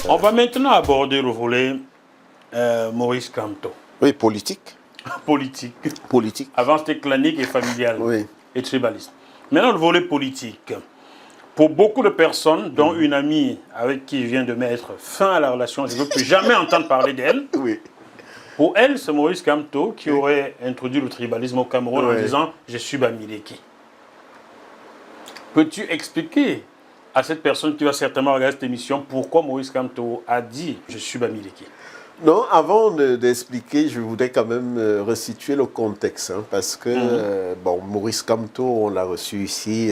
On va maintenant aborder le volet Maurice Kamto. Oui, politique. Politique. Politique. Avant, c'était clanique et familial. Oui. Et tribaliste. Maintenant, le volet politique. Pour beaucoup de personnes, dont une amie avec qui je viens de mettre fin à la relation, je ne veux plus jamais entendre parler d'elle. Oui. Pour elle, c'est Maurice Kamto qui aurait introduit le tribalisme au Cameroun en disant « Je suis Bamileke ». Peux-tu expliquer à cette personne qui va certainement regarder cette émission pourquoi Maurice Kamto a dit « Je suis Bamileke ». Non, avant d'expliquer, je voudrais quand même resituer le contexte, hein, parce que, bon, Maurice Kamto, on l'a reçu ici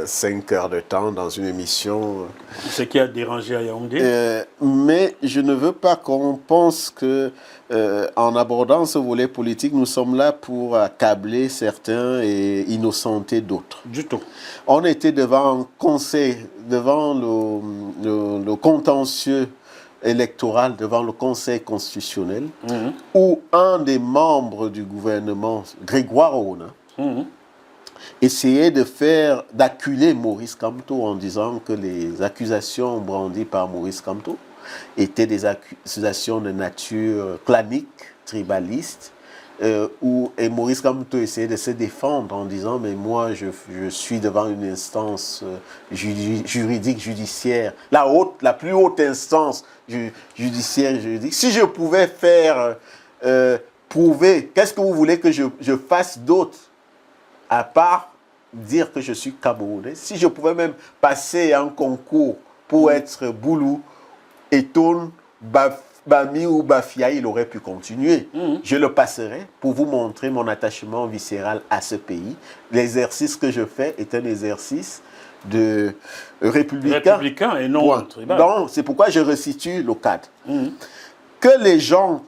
5 heures de temps dans une émission. Ce qui a dérangé à Yaoundé. Mais je ne veux pas qu'on pense que, en abordant ce volet politique, nous sommes là pour accabler certains et innocenter d'autres. Du tout. On était devant un conseil, devant le contentieux électoral devant le Conseil constitutionnel, où un des membres du gouvernement, Grégoire Auna, essayait d'acculer Maurice Kamto en disant que les accusations brandies par Maurice Kamto étaient des accusations de nature clanique, tribaliste, et Maurice Kamto essayait de se défendre en disant « mais moi je suis devant une instance juridique, judiciaire, la plus haute instance judiciaire, juridique. Si je pouvais faire prouver, qu'est-ce que vous voulez que je fasse d'autre à part dire que je suis Camerounais? Si je pouvais même passer un concours pour être Boulou, Etoun, Bami ou Bafia, il aurait pu continuer. Je le passerai pour vous montrer mon attachement viscéral à ce pays. L'exercice que je fais est un exercice de républicain et non tribal. Donc, c'est pourquoi je resitue le cadre. Que les gens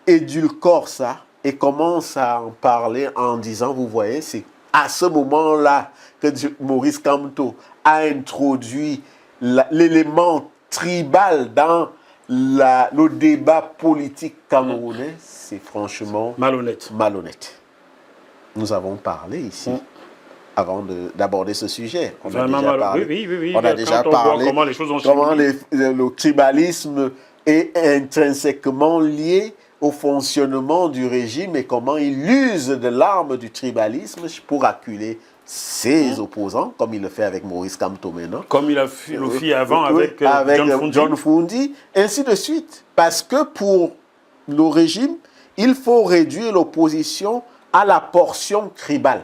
édulcorent ça et commencent à en parler en disant, vous voyez, c'est à ce moment-là que Maurice Kamto a introduit l'élément tribal dans le débat politique camerounais, c'est franchement malhonnête. Nous avons parlé ici, avant d'aborder ce sujet. On a déjà parlé, on a déjà parlé comment les choses ont comment le tribalisme est intrinsèquement lié au fonctionnement du régime et comment il use de l'arme du tribalisme pour acculer ses opposants, comme il le fait avec Maurice Kamto maintenant. Comme il a le fait avant avec John Fundi, ainsi de suite. Parce que pour le régime, il faut réduire l'opposition à la portion tribale.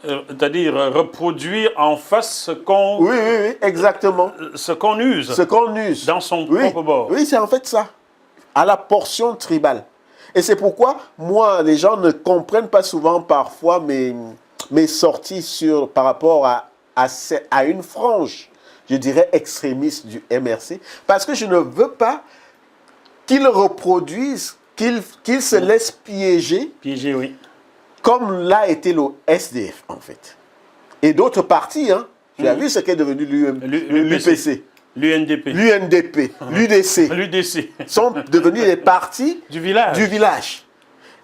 C'est-à-dire reproduire en face ce qu'on... Oui, exactement. Ce qu'on use. Ce qu'on use. Dans son propre bord. Oui, c'est en fait ça. À la portion tribale. Et c'est pourquoi, moi, les gens ne comprennent pas souvent parfois mes sorties par rapport à une frange, je dirais, extrémiste du MRC, parce que je ne veux pas qu'ils reproduisent, qu'ils se laissent piéger. Piéger, oui. Comme l'a été le SDF, en fait. Et d'autres partis, hein. Tu as vu ce qu'est devenu l'UPC. L'UNDP. L'UDC. Sont devenus des partis du village.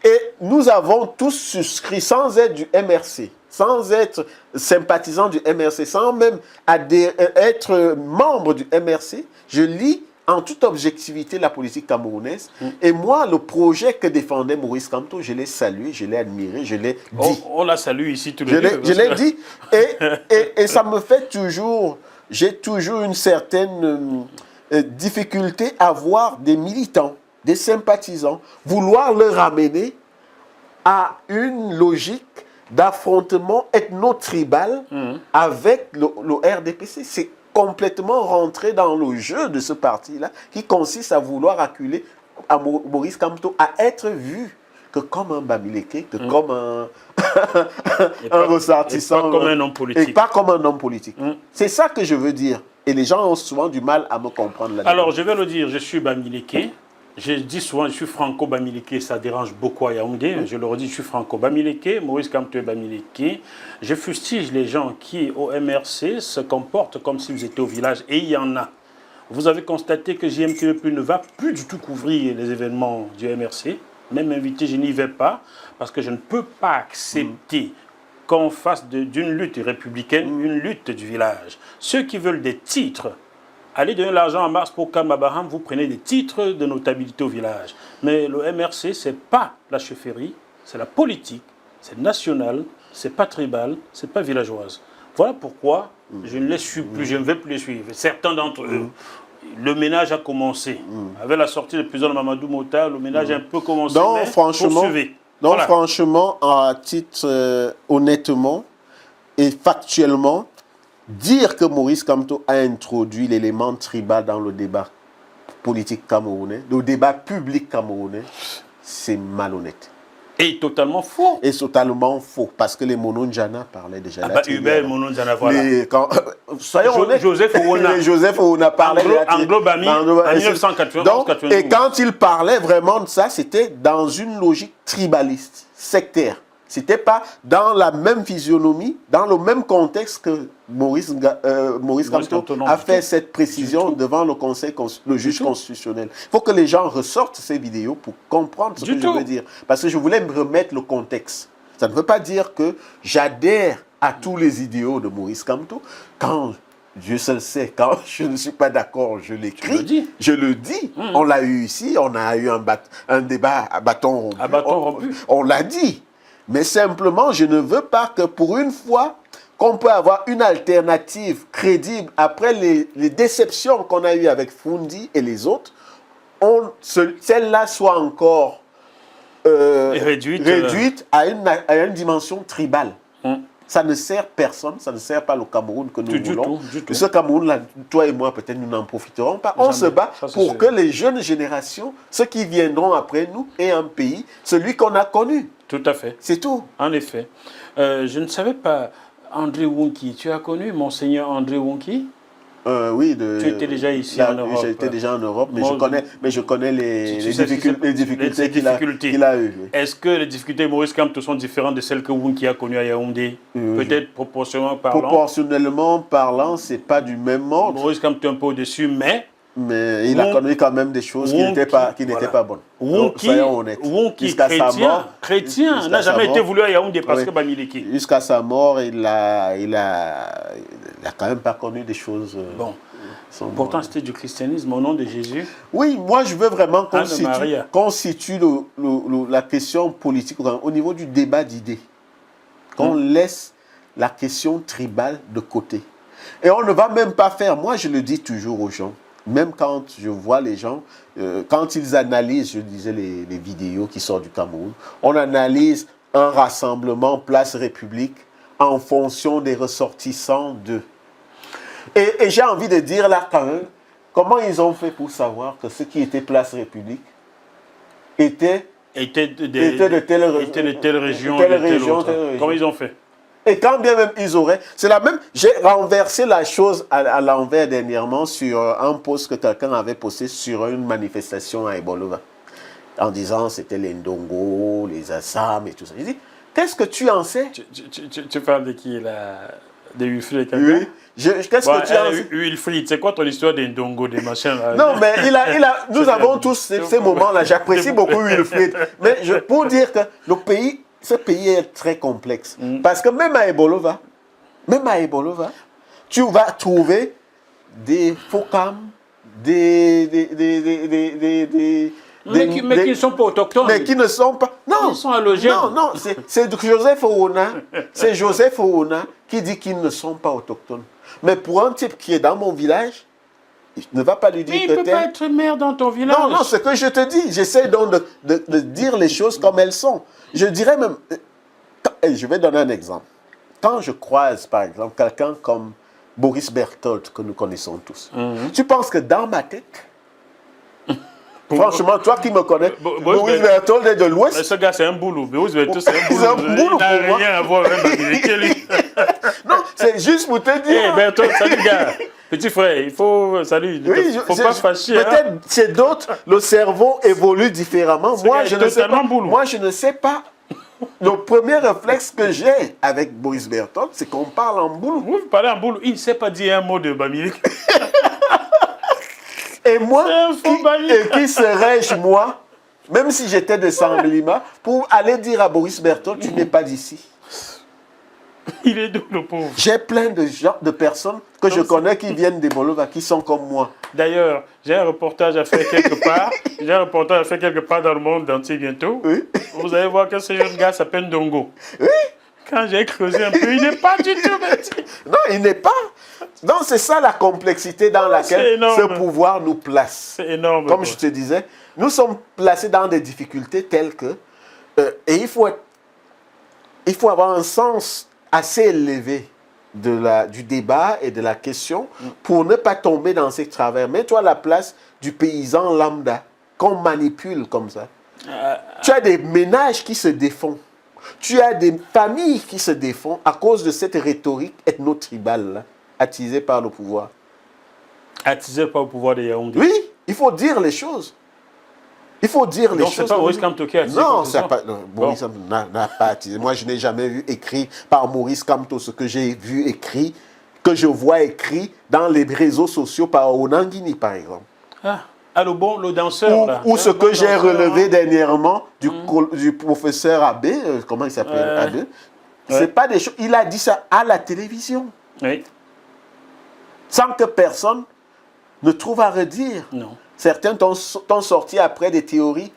Et nous avons tous souscrit, sans être du MRC, sans être sympathisant du MRC, sans même être membre du MRC, je lis en toute objectivité la politique camerounaise. Et moi, le projet que défendait Maurice Kamto, je l'ai salué, je l'ai admiré, je l'ai dit. On la salue ici tous les deux. Je l'ai dit. Et ça me fait toujours... J'ai toujours une certaine difficulté à voir des militants, des sympathisants, vouloir le ramener à une logique d'affrontement ethno-tribal avec le RDPC. C'est complètement rentré dans le jeu de ce parti-là, qui consiste à vouloir acculer à Maurice Kamto, à être vu que comme un Bamileke, que comme un ressortissant. Et pas comme un homme politique. Et pas comme un homme politique. C'est ça que je veux dire. Et les gens ont souvent du mal à me comprendre là-dedans. Alors, je vais le dire, je suis Bamileke. Je dis souvent, je suis franco-bamileke, ça dérange beaucoup à Yaoundé. Je le redis, je suis franco-bamileke, Maurice Kamto est bamileke. Je fustige les gens qui, au MRC, se comportent comme si vous étiez au village. Et il y en a. Vous avez constaté que JMTV+ ne va plus du tout couvrir les événements du MRC. Même invité, je n'y vais pas, parce que je ne peux pas accepter qu'on fasse d'une lutte républicaine une lutte du village. Ceux qui veulent des titres allez donner l'argent à Mars pour Kamabaham, vous prenez des titres de notabilité au village. Mais le MRC, ce n'est pas la chefferie, c'est la politique, c'est national, c'est pas tribal, c'est pas villageoise. Voilà pourquoi je ne les suis plus, je ne vais plus les suivre. Certains d'entre eux, le ménage a commencé. Avec la sortie de président de Mamadou Mota, le ménage a un peu commencé. Donc, mais franchement, poursuivez. donc Voilà. franchement, à titre honnêtement et factuellement, dire que Maurice Kamto a introduit l'élément tribal dans le débat politique camerounais, le débat public camerounais, c'est malhonnête. Et totalement faux. Et totalement faux, parce que les Mononjana parlaient déjà Ah de bah, la tribu. Hubert Mononjana, voilà. Soyons honnêtes. Joseph Ouna. Joseph Ouna parlait de la tribu. Anglo-Bami, en 1991. Et quand il parlait vraiment de ça, c'était dans une logique tribaliste, sectaire. C'était pas dans la même physionomie, dans le même contexte que Maurice Kamto a fait cette précision devant le juge constitutionnel. Il faut que les gens ressortent ces vidéos pour comprendre ce que je veux dire. Parce que je voulais me remettre le contexte. Ça ne veut pas dire que j'adhère à tous les idéaux de Maurice Kamto. Quand Dieu seul sait, quand je ne suis pas d'accord, je l'écris. Je le dis. On l'a eu ici, on a eu un débat à bâton rompu. On l'a dit. Mais simplement, je ne veux pas que pour une fois qu'on peut avoir une alternative crédible après les déceptions qu'on a eues avec Fundi et les autres, celle-là soit encore réduite à une dimension tribale. Ça ne sert personne, ça ne sert pas le Cameroun que nous voulons. Ce Cameroun-là, toi et moi, peut-être nous n'en profiterons pas. On se bat pour que les jeunes générations, ceux qui viendront après nous, aient un pays, celui qu'on a connu. Tout à fait. C'est tout. En effet. Je ne savais pas, André Wonki, tu as connu Monseigneur André Wonki? Oui, tu étais déjà ici en Europe. J'étais déjà en Europe, mais je connais les difficultés qu'il a eues. Oui. Est-ce que les difficultés de Maurice Kamto sont différentes de celles que Wonki a connues à Yaoundé? Peut-être proportionnellement parlant. Proportionnellement parlant, ce n'est pas du même ordre. Maurice Kamto est un peu au-dessus, mais il a connu quand même des choses qui n'étaient pas bonnes. Soyons honnêtes. Wonki, chrétien, n'a jamais été voulu à Yaoundé parce que Bamileke. Jusqu'à sa mort, il a quand même pas connu des choses. Bon. Pourtant, c'était du christianisme au nom de Jésus. Oui, moi je veux vraiment qu'on situe la question politique au niveau du débat d'idées. Qu'on laisse la question tribale de côté. Et on ne va même pas faire, moi je le dis toujours aux gens, même quand je vois les gens, quand ils analysent, je disais, les vidéos qui sortent du Cameroun, on analyse un rassemblement Place République en fonction des ressortissants d'eux. Et j'ai envie de dire là quand même, comment ils ont fait pour savoir que ceux qui étaient Place République étaient de telle région, de telle autre. Comment ils ont fait? Et quand bien même ils auraient, c'est la même. J'ai renversé la chose à l'envers dernièrement sur un post que quelqu'un avait posté sur une manifestation à Ebolova, en disant c'était les Ndongo, les Assam et tout ça. J'ai dit, qu'est-ce que tu en sais? Tu parles de qui là? De Wilfried? Oui. Qu'est-ce que tu en sais? Wilfried, c'est quoi ton histoire des Ndongo, des machins là? Non, mais nous avons tous ces moments-là. J'apprécie beaucoup Wilfried. Mais pour dire que ce pays est très complexe. Parce que même à Ebolova, tu vas trouver des Fokam, mais qui ne sont pas autochtones. Mais qui ne sont pas. Non, ils sont allogés. Non, c'est Joseph Ouna. C'est Joseph Ouna qui dit qu'ils ne sont pas autochtones. Mais pour un type qui est dans mon village, il ne va pas lui dire que il ne peut pas être maire dans ton village. Non, c'est ce que je te dis. J'essaie donc de dire les choses comme elles sont. Je dirais même... Je vais donner un exemple. Quand je croise, par exemple, quelqu'un comme Boris Berthold, que nous connaissons tous, tu penses que dans ma tête, franchement, toi qui me connais, Boris Berthold est de l'Ouest. Ce gars, c'est un boulot. Boris Berthold, c'est un boulot. Il n'a rien à voir avec Bamileke, lui. Non, c'est juste pour te dire. Hey, Berthold, salut, gars. Petit frère, il faut... Salut, il ne faut pas fâcher. Peut-être chez d'autres, le cerveau évolue différemment. Moi, je ne sais pas. Le premier réflexe que j'ai avec Boris Berthold, c'est qu'on parle en boulot. Vous parlez en boulot. Il ne sait pas dire un mot de Bamileke. Et moi, qui serais-je, moi, même si j'étais de Sanglima, pour aller dire à Boris Berthold, tu n'es pas d'ici. Il est d'où le pauvre? J'ai plein de gens, de personnes que je connais qui viennent des Bolova, qui sont comme moi. D'ailleurs, j'ai un reportage à faire quelque part. J'ai un reportage à faire quelque part dans le monde entier bientôt. Oui. Vous allez voir que ce jeune gars s'appelle Ndongo. Oui. Quand j'ai creusé un peu, il n'est pas du tout bête. Non, il n'est pas. Donc c'est ça la complexité dans laquelle énorme. ce pouvoir nous place. C'est énorme. Comme quoi. je te disais, nous sommes placés dans des difficultés telles que... et il faut avoir un sens assez élevé du débat et de la question pour ne pas tomber dans ces travers. Mets-toi à la place du paysan lambda qu'on manipule comme ça. Tu as des ménages qui se défont. Tu as des familles qui se défont à cause de cette rhétorique ethno-tribale attisée par le pouvoir. Attisé par le pouvoir de Yaoundé. Oui, il faut dire les choses. Il faut dire les Donc choses. c'est pas Maurice Kamto qui a attisé Non, comme ça. Maurice Kamto n'a pas attisé. Moi, je n'ai jamais vu écrit par Maurice Kamto ce que j'ai vu écrit, que je vois écrit dans les réseaux sociaux par Onangini, par exemple. Ah, le danseur, là. Ou ce que j'ai relevé dernièrement du professeur Abbé, comment il s'appelle, Abbé. C'est pas des choses. Il a dit ça à la télévision. Oui. Sans que personne ne trouve à redire. Non. Certains t'ont sorti après des théories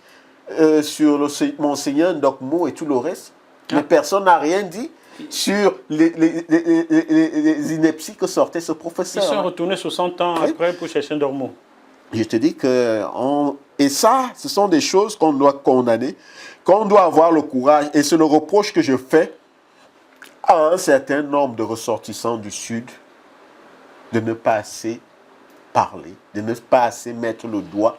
sur Monseigneur Ndokmo et tout le reste. Mais personne n'a rien dit sur les inepties que sortait ce professeur. Ils sont retournés 60 ans après pour chercher un dormo. Je te dis que... Et ça, ce sont des choses qu'on doit condamner, qu'on doit avoir le courage. Et c'est le reproche que je fais à un certain nombre de ressortissants du Sud de ne pas assez parler, de ne pas assez mettre le doigt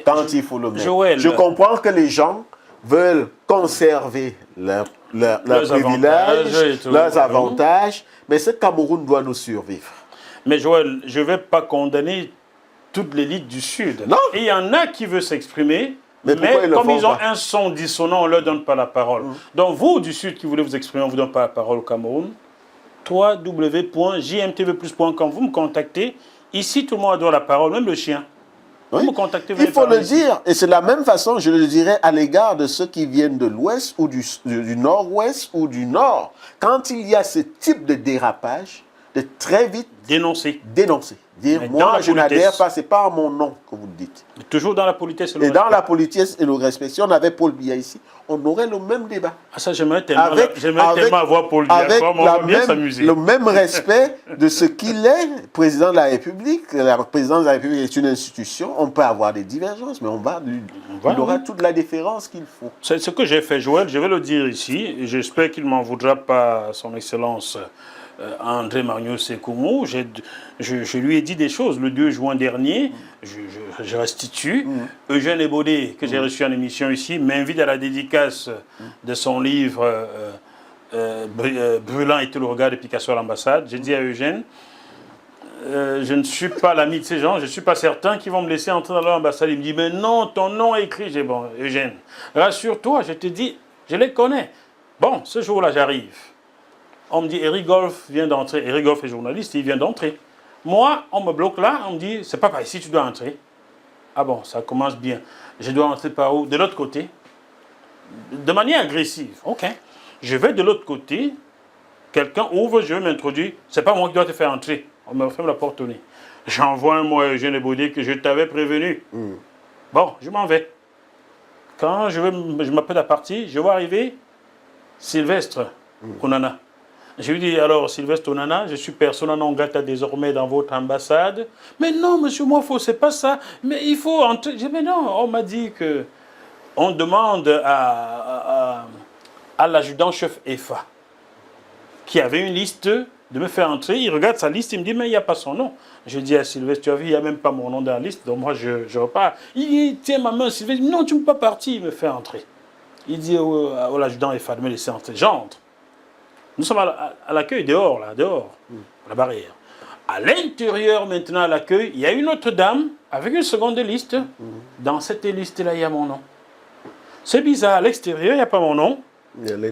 quand il faut le mettre. Joël, je comprends que les gens veulent conserver leurs privilèges, leurs avantages, mais ce Cameroun doit nous survivre. Mais Joël, je ne vais pas condamner toute l'élite du Sud. Non. Et il y en a qui veulent s'exprimer, mais comme ils ont un son dissonant, on ne leur donne pas la parole. Donc vous, du Sud, qui voulez vous exprimer, on ne vous donne pas la parole au Cameroun. www.jmtvplus.com, vous me contactez. Ici, tout le monde a droit à la parole, même le chien. Oui. Vous me contactez. Il faut le dire, et c'est de la même façon, je le dirais à l'égard de ceux qui viennent de l'Ouest ou du Nord-Ouest ou du Nord. Quand il y a ce type de dérapage, de très vite dénoncer. Dire, moi, je n'adhère pas, ce n'est pas à mon nom que vous le dites. Toujours dans la politesse et le respect. respect. Dans la politesse et le respect. Si on avait Paul Biya ici, on aurait le même débat. Ah ça, j'aimerais tellement avoir Paul Biya. Avec on va bien s'amuser. Le même respect de ce qu'il est, président de la République. La présidence de la République est une institution. On peut avoir des divergences, mais il aura toute la déférence qu'il faut. C'est ce que j'ai fait, Joël. Je vais le dire ici. J'espère qu'il ne m'en voudra pas, son Excellence André Mario Sekoumou. Je lui ai dit des choses le 2 juin dernier. Je restitue. Eugène Ebodé, que j'ai reçu en émission ici, m'invite à la dédicace de son livre Brûlant et tout le regard de Picasso à l'ambassade. J'ai dit à Eugène, je ne suis pas l'ami de ces gens, je ne suis pas certain qu'ils vont me laisser entrer dans leur ambassade. Il me dit, mais non, ton nom est écrit. J'ai dit, bon, Eugène, rassure-toi, je te dis, je les connais. Bon, ce jour-là, j'arrive. On me dit, Eric Golf vient d'entrer. Eric Golf est journaliste, il vient d'entrer. Moi, on me bloque là, on me dit, c'est pas par ici, tu dois entrer. Ah bon, ça commence bien. Je dois entrer par où? De l'autre côté. De manière agressive. Ok. Je vais de l'autre côté, quelqu'un ouvre, je vais m'introduire. C'est pas moi qui dois te faire entrer. On me ferme la porte au nez. J'envoie un mot à Eugène Ebodé que je t'avais prévenu. Bon, je m'en vais. Quand je m'appelle à partir, je vois arriver Sylvestre Onana. Je lui dis, alors Sylvestre Onana, je suis persona non grata désormais dans votre ambassade. Mais non, monsieur Mofo, c'est pas ça. Mais il faut entrer. Je dis, mais non, on m'a dit que on demande à l'adjudant-chef EFA, qui avait une liste, de me faire entrer. Il regarde sa liste, il me dit, mais il n'y a pas son nom. Je dis à Sylvestre, tu as vu, il n'y a même pas mon nom dans la liste. Donc moi, je repars. Il tient ma main, Sylvestre, non, tu ne peux pas partir, il me fait entrer. Il dit à l'adjudant EFA de me laisser entrer. J'entre. Nous sommes à l'accueil, dehors, à la barrière. À l'intérieur, maintenant, à l'accueil, il y a une autre dame avec une seconde liste. Dans cette liste-là, il y a mon nom. C'est bizarre, à l'extérieur, il n'y a pas mon nom.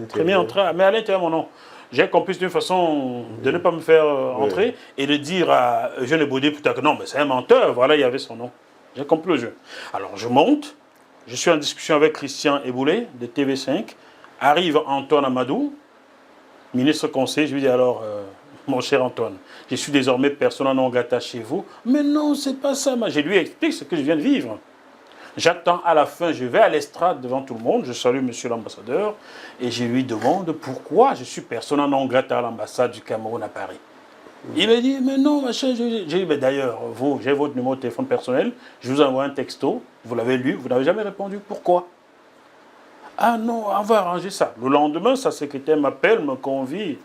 Premier entrée, mais à l'intérieur, mon nom. J'ai compris d'une façon de ne pas me faire entrer et de dire à Eugène Ebodé plus tard que non, mais c'est un menteur, voilà, il y avait son nom. J'ai compris le jeu. Alors, je monte, je suis en discussion avec Christian Eboulé de TV5, arrive Antoine Amadou. ministre conseiller, je lui dis alors, mon cher Antoine, je suis désormais persona non grata chez vous. Mais non, c'est pas ça. Je lui explique ce que je viens de vivre. J'attends à la fin, je vais à l'estrade devant tout le monde, je salue monsieur l'ambassadeur et je lui demande pourquoi je suis persona non grata à l'ambassade du Cameroun à Paris. Il me dit, mais non, machin, j'ai dit, mais d'ailleurs, vous, j'ai votre numéro de téléphone personnel, je vous envoie un texto, vous l'avez lu, vous n'avez jamais répondu, pourquoi? Ah non, on va arranger ça. Le lendemain, sa secrétaire m'appelle, me convie.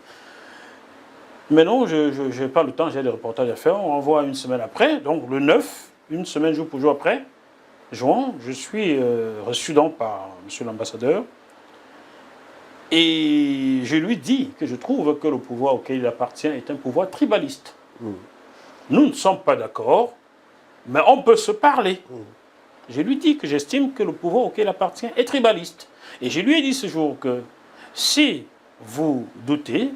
Mais non, je n'ai pas le temps, j'ai des reportages à faire, on envoie une semaine après, donc le 9, une semaine jour pour jour après, juin, je suis reçu donc par monsieur l'ambassadeur. Et je lui dis que je trouve que le pouvoir auquel il appartient est un pouvoir tribaliste. Nous ne sommes pas d'accord, mais on peut se parler. Je lui dis que j'estime que le pouvoir auquel il appartient est tribaliste. Et je lui ai dit ce jour que si vous doutez,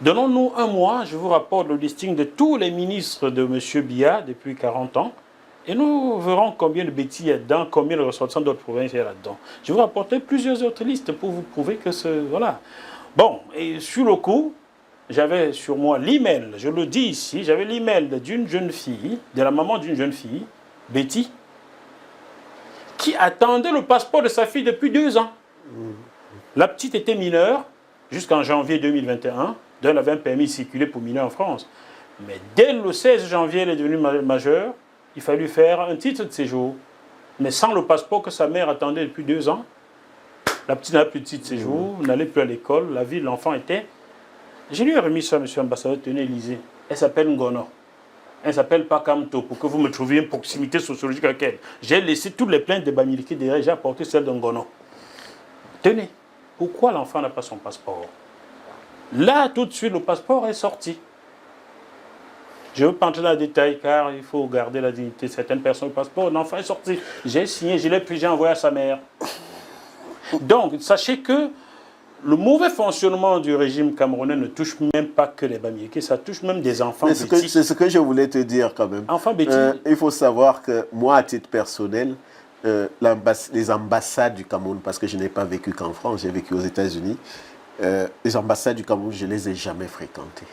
donnons-nous un mois, je vous rapporte le listing de tous les ministres de M. Biya depuis 40 ans. Et nous verrons combien de bêtises il y a dedans, combien de ressortissants d'autres provinces il y a là-dedans. Je vais vous rapporter plusieurs autres listes pour vous prouver que c'est... Voilà. Bon, et sur le coup, j'avais sur moi l'email, je le dis ici, j'avais l'email d'une jeune fille, de la maman d'une jeune fille, Betty, qui attendait le passeport de sa fille depuis 2 ans. La petite était mineure jusqu'en janvier 2021, donc elle avait un permis de circuler pour mineur en France. Mais dès le 16 janvier, elle est devenue majeure. Il fallut faire un titre de séjour, mais sans le passeport que sa mère attendait depuis 2 ans. La petite n'avait plus de titre de séjour, n'allait plus à l'école, la vie de l'enfant était... Je lui ai remis ça, monsieur l'ambassadeur, tenez, lisez. Elle s'appelle Ngono. Elle ne s'appelle pas Kamto, pour que vous me trouviez une proximité sociologique avec elle. J'ai laissé toutes les plaintes de Bamileke derrière, j'ai apporté celle de Ngono. Tenez, pourquoi l'enfant n'a pas son passeport? Là, tout de suite, le passeport est sorti. Je ne veux pas entrer dans le détail car il faut garder la dignité. Certaines personnes, le passeport, l'enfant est sorti. J'ai signé, je l'ai pris, j'ai envoyé à sa mère. Donc, sachez que le mauvais fonctionnement du régime camerounais ne touche même pas que les Bamileke, ça touche même des enfants bêtis. C'est ce que je voulais te dire quand même. Enfants bêtis. Il faut savoir que moi, à titre personnel, les ambassades du Cameroun, parce que je n'ai pas vécu qu'en France, j'ai vécu aux États-Unis, les ambassades du Cameroun, je ne les ai jamais fréquentées.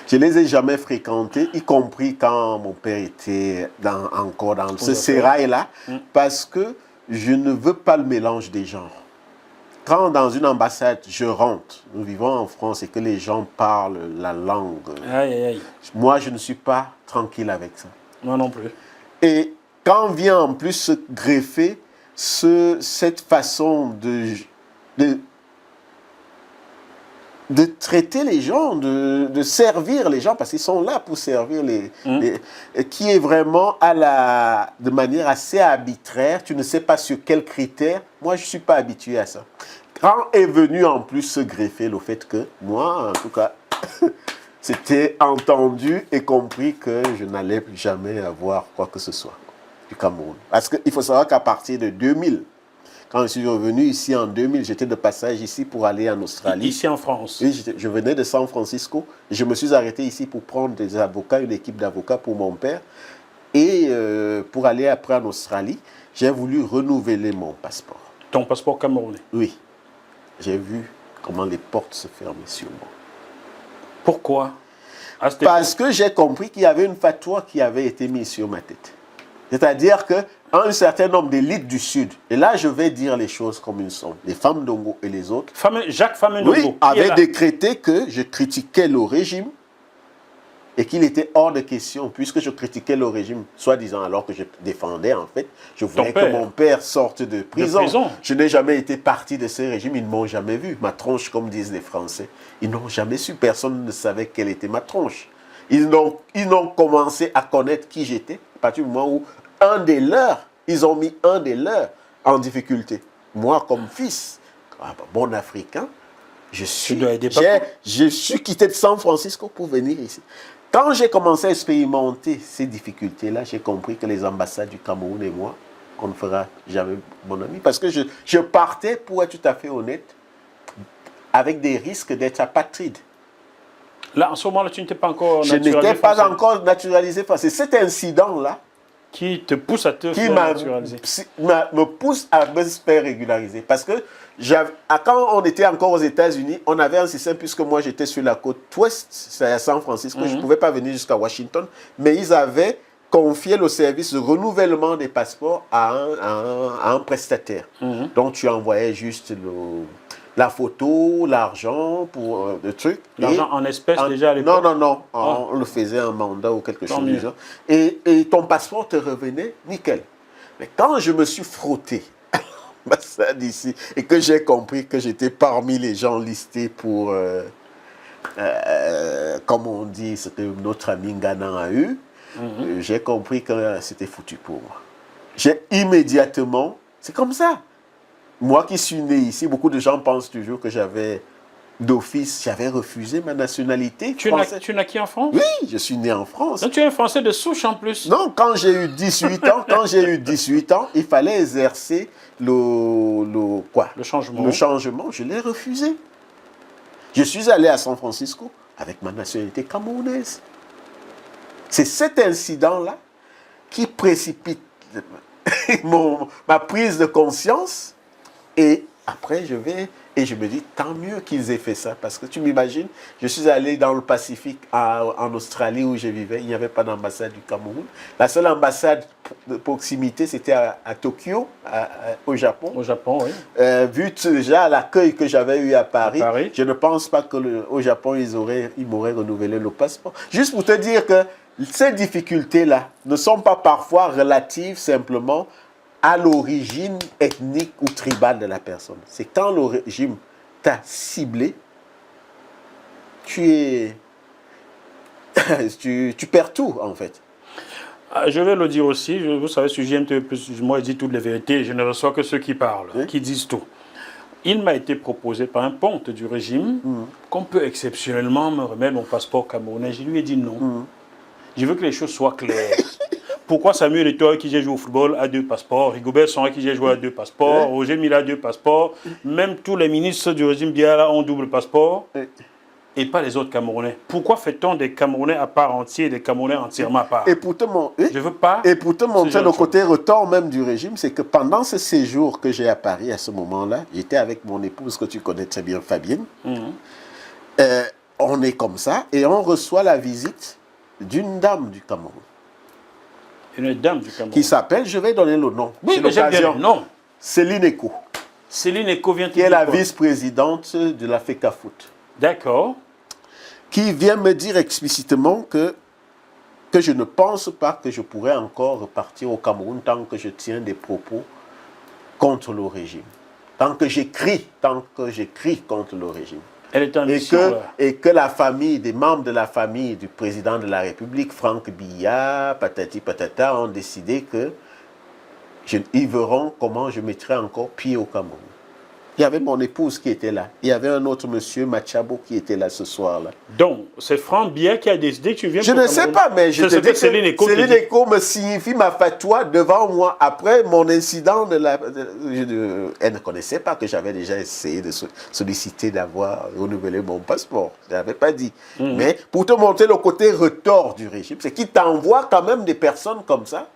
Je ne les ai jamais fréquentés, y compris quand mon père était encore dans ce sérail-là, parce que je ne veux pas le mélange des genres. Quand dans une ambassade, je rentre, nous vivons en France et que les gens parlent la langue, Aïe, aïe, aïe. moi je ne suis pas tranquille avec ça. Moi non plus. Et quand vient en plus se greffer cette façon de traiter les gens, de servir les gens, parce qu'ils sont là pour servir qui est vraiment de manière assez arbitraire, tu ne sais pas sur quels critères, moi je ne suis pas habitué à ça. Quand est venu en plus se greffer le fait que, moi en tout cas, c'était entendu et compris que je n'allais plus jamais avoir quoi que ce soit du Cameroun. Parce qu'il faut savoir qu'à partir de 2000, quand je suis revenu ici en 2000, j'étais de passage ici pour aller en Australie. Ici en France. Oui, je venais de San Francisco. Je me suis arrêté ici pour prendre des avocats, une équipe d'avocats pour mon père. Et pour aller après en Australie, j'ai voulu renouveler mon passeport. Ton passeport camerounais? Oui. J'ai vu comment les portes se fermaient sur moi. Pourquoi? Parce que j'ai compris qu'il y avait une fatwa qui avait été mise sur ma tête. C'est-à-dire qu'un certain nombre d'élites du Sud, et là je vais dire les choses comme ils sont, les femmes Ndongo et les autres, Jacques Famendongo, oui, avaient décrété que je critiquais le régime et qu'il était hors de question, puisque je critiquais le régime, soi-disant alors que je défendais en fait, je voulais que mon père sorte de prison. Je n'ai jamais été parti de ce régime, ils ne m'ont jamais vu. Ma tronche, comme disent les Français, ils n'ont jamais su, personne ne savait quelle était ma tronche. Ils n'ont commencé à connaître qui j'étais à partir du moment où ils ont mis un des leurs en difficulté. Moi, comme fils, bon Africain, je suis quitté de San Francisco pour venir ici. Quand j'ai commencé à expérimenter ces difficultés-là, j'ai compris que les ambassades du Cameroun et moi, on ne fera jamais bon ami. Parce que je partais, pour être tout à fait honnête, avec des risques d'être apatride. Là, en ce moment-là, tu n'étais pas encore naturalisé français? Je n'étais pas encore naturalisé français. Cet incident-là qui te pousse à te qui faire naturaliser. me pousse à me faire régulariser. Parce que quand on était encore aux États-Unis, on avait un système, puisque moi j'étais sur la côte ouest, c'est à San Francisco, je ne pouvais pas venir jusqu'à Washington, mais ils avaient confié le service de renouvellement des passeports à un prestataire. Donc tu envoyais juste la photo, l'argent pour le truc. L'argent en espèces déjà à l'époque? Non. On le faisait en mandat ou quelque chose du genre. Et ton passeport te revenait nickel. Mais quand je me suis frotté à l'ambassade ici et que j'ai compris que j'étais parmi les gens listés pour, comme on dit, ce que notre ami Nganan a eu, j'ai compris que c'était foutu pour moi. J'ai immédiatement, c'est comme ça. Moi qui suis né ici, beaucoup de gens pensent toujours que j'avais d'office, j'avais refusé ma nationalité. Tu n'as qui en France? Oui, je suis né en France. Donc tu es un Français de souche en plus. Non, quand j'ai eu 18 ans, il fallait exercer le changement. Le changement, je l'ai refusé. Je suis allé à San Francisco avec ma nationalité camerounaise. C'est cet incident-là qui précipite ma prise de conscience. Et après, je me dis, tant mieux qu'ils aient fait ça. Parce que tu m'imagines, je suis allé dans le Pacifique, en Australie où je vivais. Il n'y avait pas d'ambassade du Cameroun. La seule ambassade de proximité, c'était à Tokyo, au Japon. Au Japon, oui. Vu déjà l'accueil que j'avais eu à Paris, je ne pense pas qu'au Japon, ils m'auraient renouvelé le passeport. Juste pour te dire que ces difficultés-là ne sont pas parfois relatives simplement à l'origine ethnique ou tribale de la personne. C'est quand le régime t'a ciblé, tu perds tout, en fait. Je vais le dire aussi, vous savez, sur JMTV+, moi, je dis toutes les vérités, je ne reçois que ceux qui parlent, qui disent tout. Il m'a été proposé par un ponte du régime qu'on peut exceptionnellement me remettre mon passeport camerounais. Je lui ai dit non. Je veux que les choses soient claires. Pourquoi Samuel Eto'o, qui j'ai joué au football, a 2 passeports, Rigobert Song, qui j'ai joué à 2 passeports, Roger Mila a 2 passeports, même tous les ministres du régime Biala ont double passeport, et pas les autres Camerounais. Pourquoi fait-on des Camerounais à part entière et des Camerounais entièrement à part? Et pour te Je veux pas. Et pour te montrer le côté retort même du régime, c'est que pendant ce séjour que j'ai à Paris à ce moment-là, j'étais avec mon épouse que tu connais très bien, Fabienne. On est comme ça et on reçoit la visite d'une dame du Cameroun. Une dame du Cameroun. Qui s'appelle, je vais donner le nom. Oui, mais j'aime bien le nom. Céline Eko. Céline Eko vient qui est la vice-présidente de la FECAFOOT. D'accord. Qui vient me dire explicitement que je ne pense pas que je pourrais encore repartir au Cameroun tant que je tiens des propos contre le régime. Tant que j'écris contre le régime. Elle est en mission, et que la famille, des membres de la famille du président de la République, Franck Biya, patati patata, ont décidé qu'ils verront comment je mettrai encore pied au Cameroun. Il y avait mon épouse qui était là. Il y avait un autre monsieur, Machabo, qui était là ce soir-là. Donc, c'est Franck Biya qui a décidé que tu viens Je ne sais pas, mais je te dis que Céline Eko me signifie ma fatwa devant moi. Après mon incident, elle ne connaissait pas que j'avais déjà essayé de solliciter d'avoir renouvelé mon passeport. Je ne l'avais pas dit. Mais pour te montrer le côté retort du régime, c'est qu'il t'envoie quand même des personnes comme ça.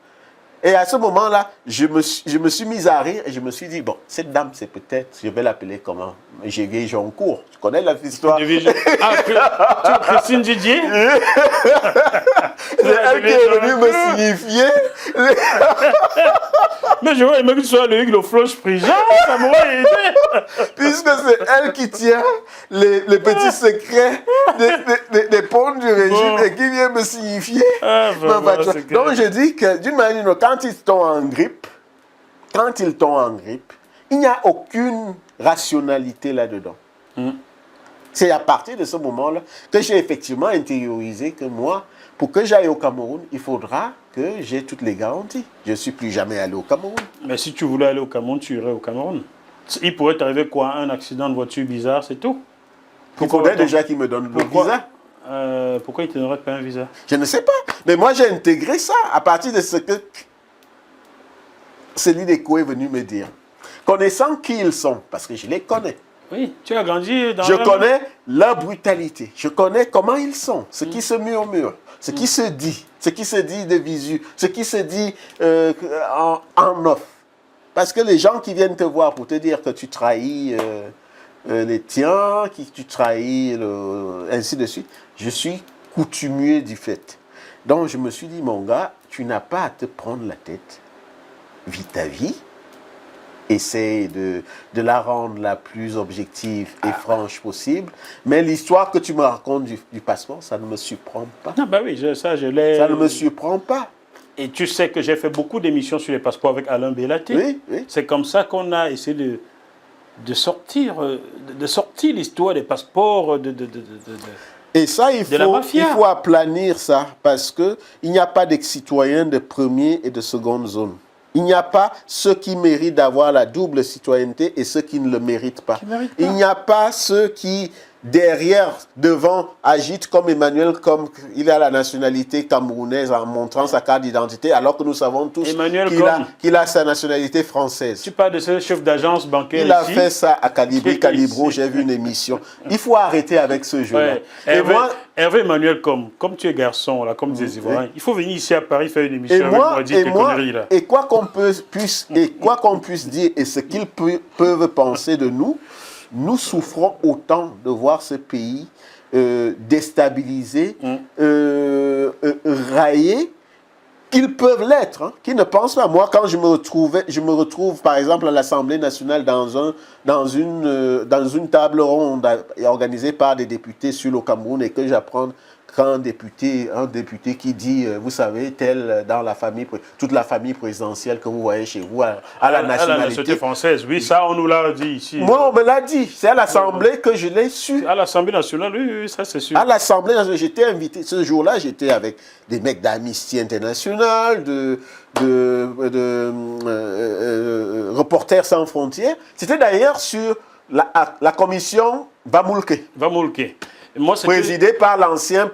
Et à ce moment-là, je me suis mis à rire et je me suis dit, bon, cette dame, c'est peut-être, je vais l'appeler comment? Gévier Joncourt. Tu connais l'histoire? Christine Didier? C'est elle qui est venue me signifier. Mais je vois, il m'a vu que ce soit le Floche Prigent, ça m'aurait aidé. Puisque c'est elle qui tient les petits secrets des ponts du régime et qui vient me signifier. Donc je dis que d'une manière, quand ils tombent en grippe, il n'y a aucune rationalité là-dedans. C'est à partir de ce moment-là que j'ai effectivement intériorisé que moi, pour que j'aille au Cameroun, il faudra que j'ai toutes les garanties. Je ne suis plus jamais allé au Cameroun. Mais si tu voulais aller au Cameroun, tu irais au Cameroun. Il pourrait t'arriver quoi? Un accident de voiture bizarre, c'est tout. Il faudrait déjà qu'ils me donnent le visa. Pourquoi ils ne te donneraient pas un visa? Je ne sais pas. Mais moi, j'ai intégré ça à partir de ce que Céline Eko est venue me dire. Connaissant qui ils sont, parce que je les connais. Oui, tu as grandi dans Je connais la brutalité. Je connais comment ils sont, ce qui se murmure, ce qui se dit de visu, ce qui se dit en off. Parce que les gens qui viennent te voir pour te dire que tu trahis les tiens, que tu trahis, ainsi de suite, je suis coutumier du fait. Donc je me suis dit, mon gars, tu n'as pas à te prendre la tête. Vis ta vie. Essaye de la rendre la plus objective et franche possible. Mais l'histoire que tu me racontes du passeport, ça ne me surprend pas. Non, bah oui, ça je l'ai... Ça ne me surprend pas. Et tu sais que j'ai fait beaucoup d'émissions sur les passeports avec Alain Bellaté. Oui, oui. C'est comme ça qu'on a essayé de sortir l'histoire des passeports Et ça, il la mafia. faut aplanir ça, parce qu'il n'y a pas des citoyens de première et de seconde zone. Il n'y a pas ceux qui méritent d'avoir la double citoyenneté et ceux qui ne le méritent pas. Il n'y a pas ceux qui, derrière, devant, agitent comme Emmanuel, comme il a la nationalité camerounaise en montrant sa carte d'identité, alors que nous savons tous qu'il a sa nationalité française. Tu parles de ce chef d'agence bancaire Il a ici. fait ça à Calibro, j'ai vu une émission. Il faut arrêter avec ce jeu-là. Ouais. Hervé Emmanuel, comme tu es garçon, là, comme des Ivoiriens, il faut venir ici à Paris faire une émission avec moi, dire tes conneries là. Et quoi qu'on puisse dire et ce qu'ils peuvent penser de nous, nous souffrons autant de voir ce pays déstabilisé, raillé, qu'ils peuvent l'être, hein, qu'ils ne pensent pas. Moi, quand je me retrouve par exemple à l'Assemblée nationale dans une table ronde organisée par des députés sur le Cameroun et que j'apprends qu'un député qui dit, vous savez, tel dans la famille, toute la famille présidentielle que vous voyez chez vous, à la nationalité française, oui, ça on nous l'a dit ici. Moi, on me l'a dit. C'est à l'Assemblée que je l'ai su. À l'Assemblée nationale, oui, ça c'est sûr. À l'Assemblée nationale, j'étais invité. Ce jour-là, j'étais avec des mecs d'Amnesty International, de Reporters sans frontières. C'était d'ailleurs sur la commission Vamoulke. Présidée par l'ancien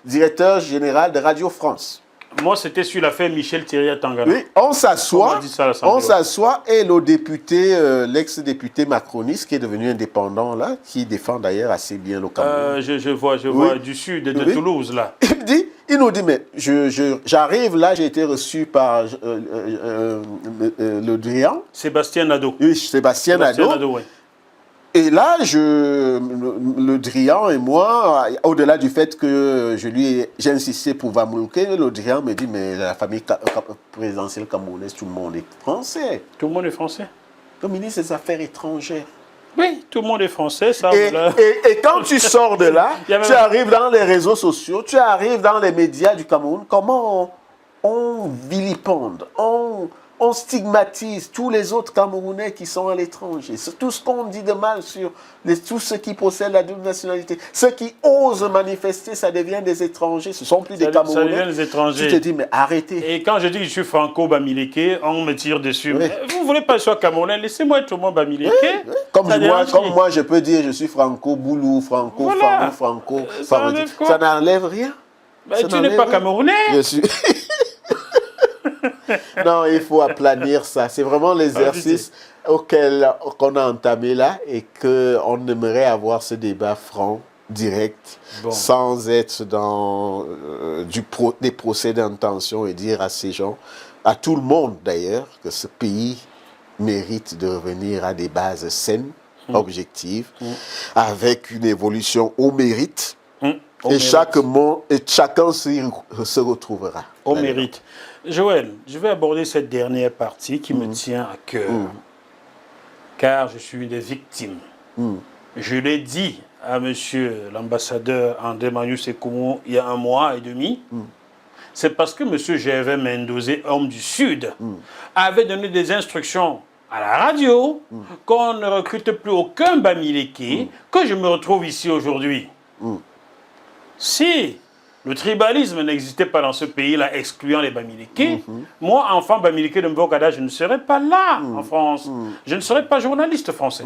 directeur général de Radio France. Moi, c'était sur l'affaire Michel Thierry à Tangana. Oui, on s'assoit et le député, l'ex-député macroniste qui est devenu indépendant là, qui défend d'ailleurs assez bien le Cameroun. Je vois du sud de Toulouse là. Il nous dit, mais j'arrive là, j'ai été reçu par le Drian. Sébastien Nadeau. Oui, Sébastien Nadeau. Ouais. Et là, le Drian et moi, au-delà du fait que j'ai insisté pour Vamoulke, le Drian me dit, mais la famille présidentielle camerounaise, tout le monde est français. Tout le monde est français. Le ministre des Affaires étrangères. Oui, tout le monde est français. Ça, et quand tu sors de là, tu arrives dans les réseaux sociaux, tu arrives dans les médias du Cameroun, comment on vilipende, on stigmatise tous les autres Camerounais qui sont à l'étranger. C'est tout ce qu'on dit de mal sur tous ceux qui possèdent la double nationalité. Ceux qui osent manifester, ça devient des étrangers. Ce ne sont plus des Camerounais. Ça devient des étrangers. Tu te dis, mais arrêtez. Et quand je dis que je suis franco-bamileke, on me tire dessus. Oui. Vous ne voulez pas que je sois Camerounais, laissez-moi être au moins bamileke. Oui. Comme moi, je peux dire, je suis franco-boulou, franco. Ça n'enlève rien. Tu n'es pas Camerounais. Je suis... Non, il faut aplanir ça. C'est vraiment l'exercice qu'on a entamé là et qu'on aimerait avoir ce débat franc, direct, sans être dans des procès d'intention et dire à ces gens, à tout le monde d'ailleurs, que ce pays mérite de revenir à des bases saines, objectives, avec une évolution au mérite. Et chacun se retrouvera. Au mérite. Joël, je vais aborder cette dernière partie qui me tient à cœur. Car je suis une des victimes. Je l'ai dit à monsieur l'ambassadeur André Manius Ekoumou il y a 1 mois et demi. C'est parce que monsieur Gervais Mendozé, homme du Sud, avait donné des instructions à la radio qu'on ne recrute plus aucun Bamileke que je me retrouve ici aujourd'hui. Si le tribalisme n'existait pas dans ce pays-là, excluant les Bamileke, moi, enfant Bamileke de Mbokada, je ne serais pas là en France. Je ne serais pas journaliste français.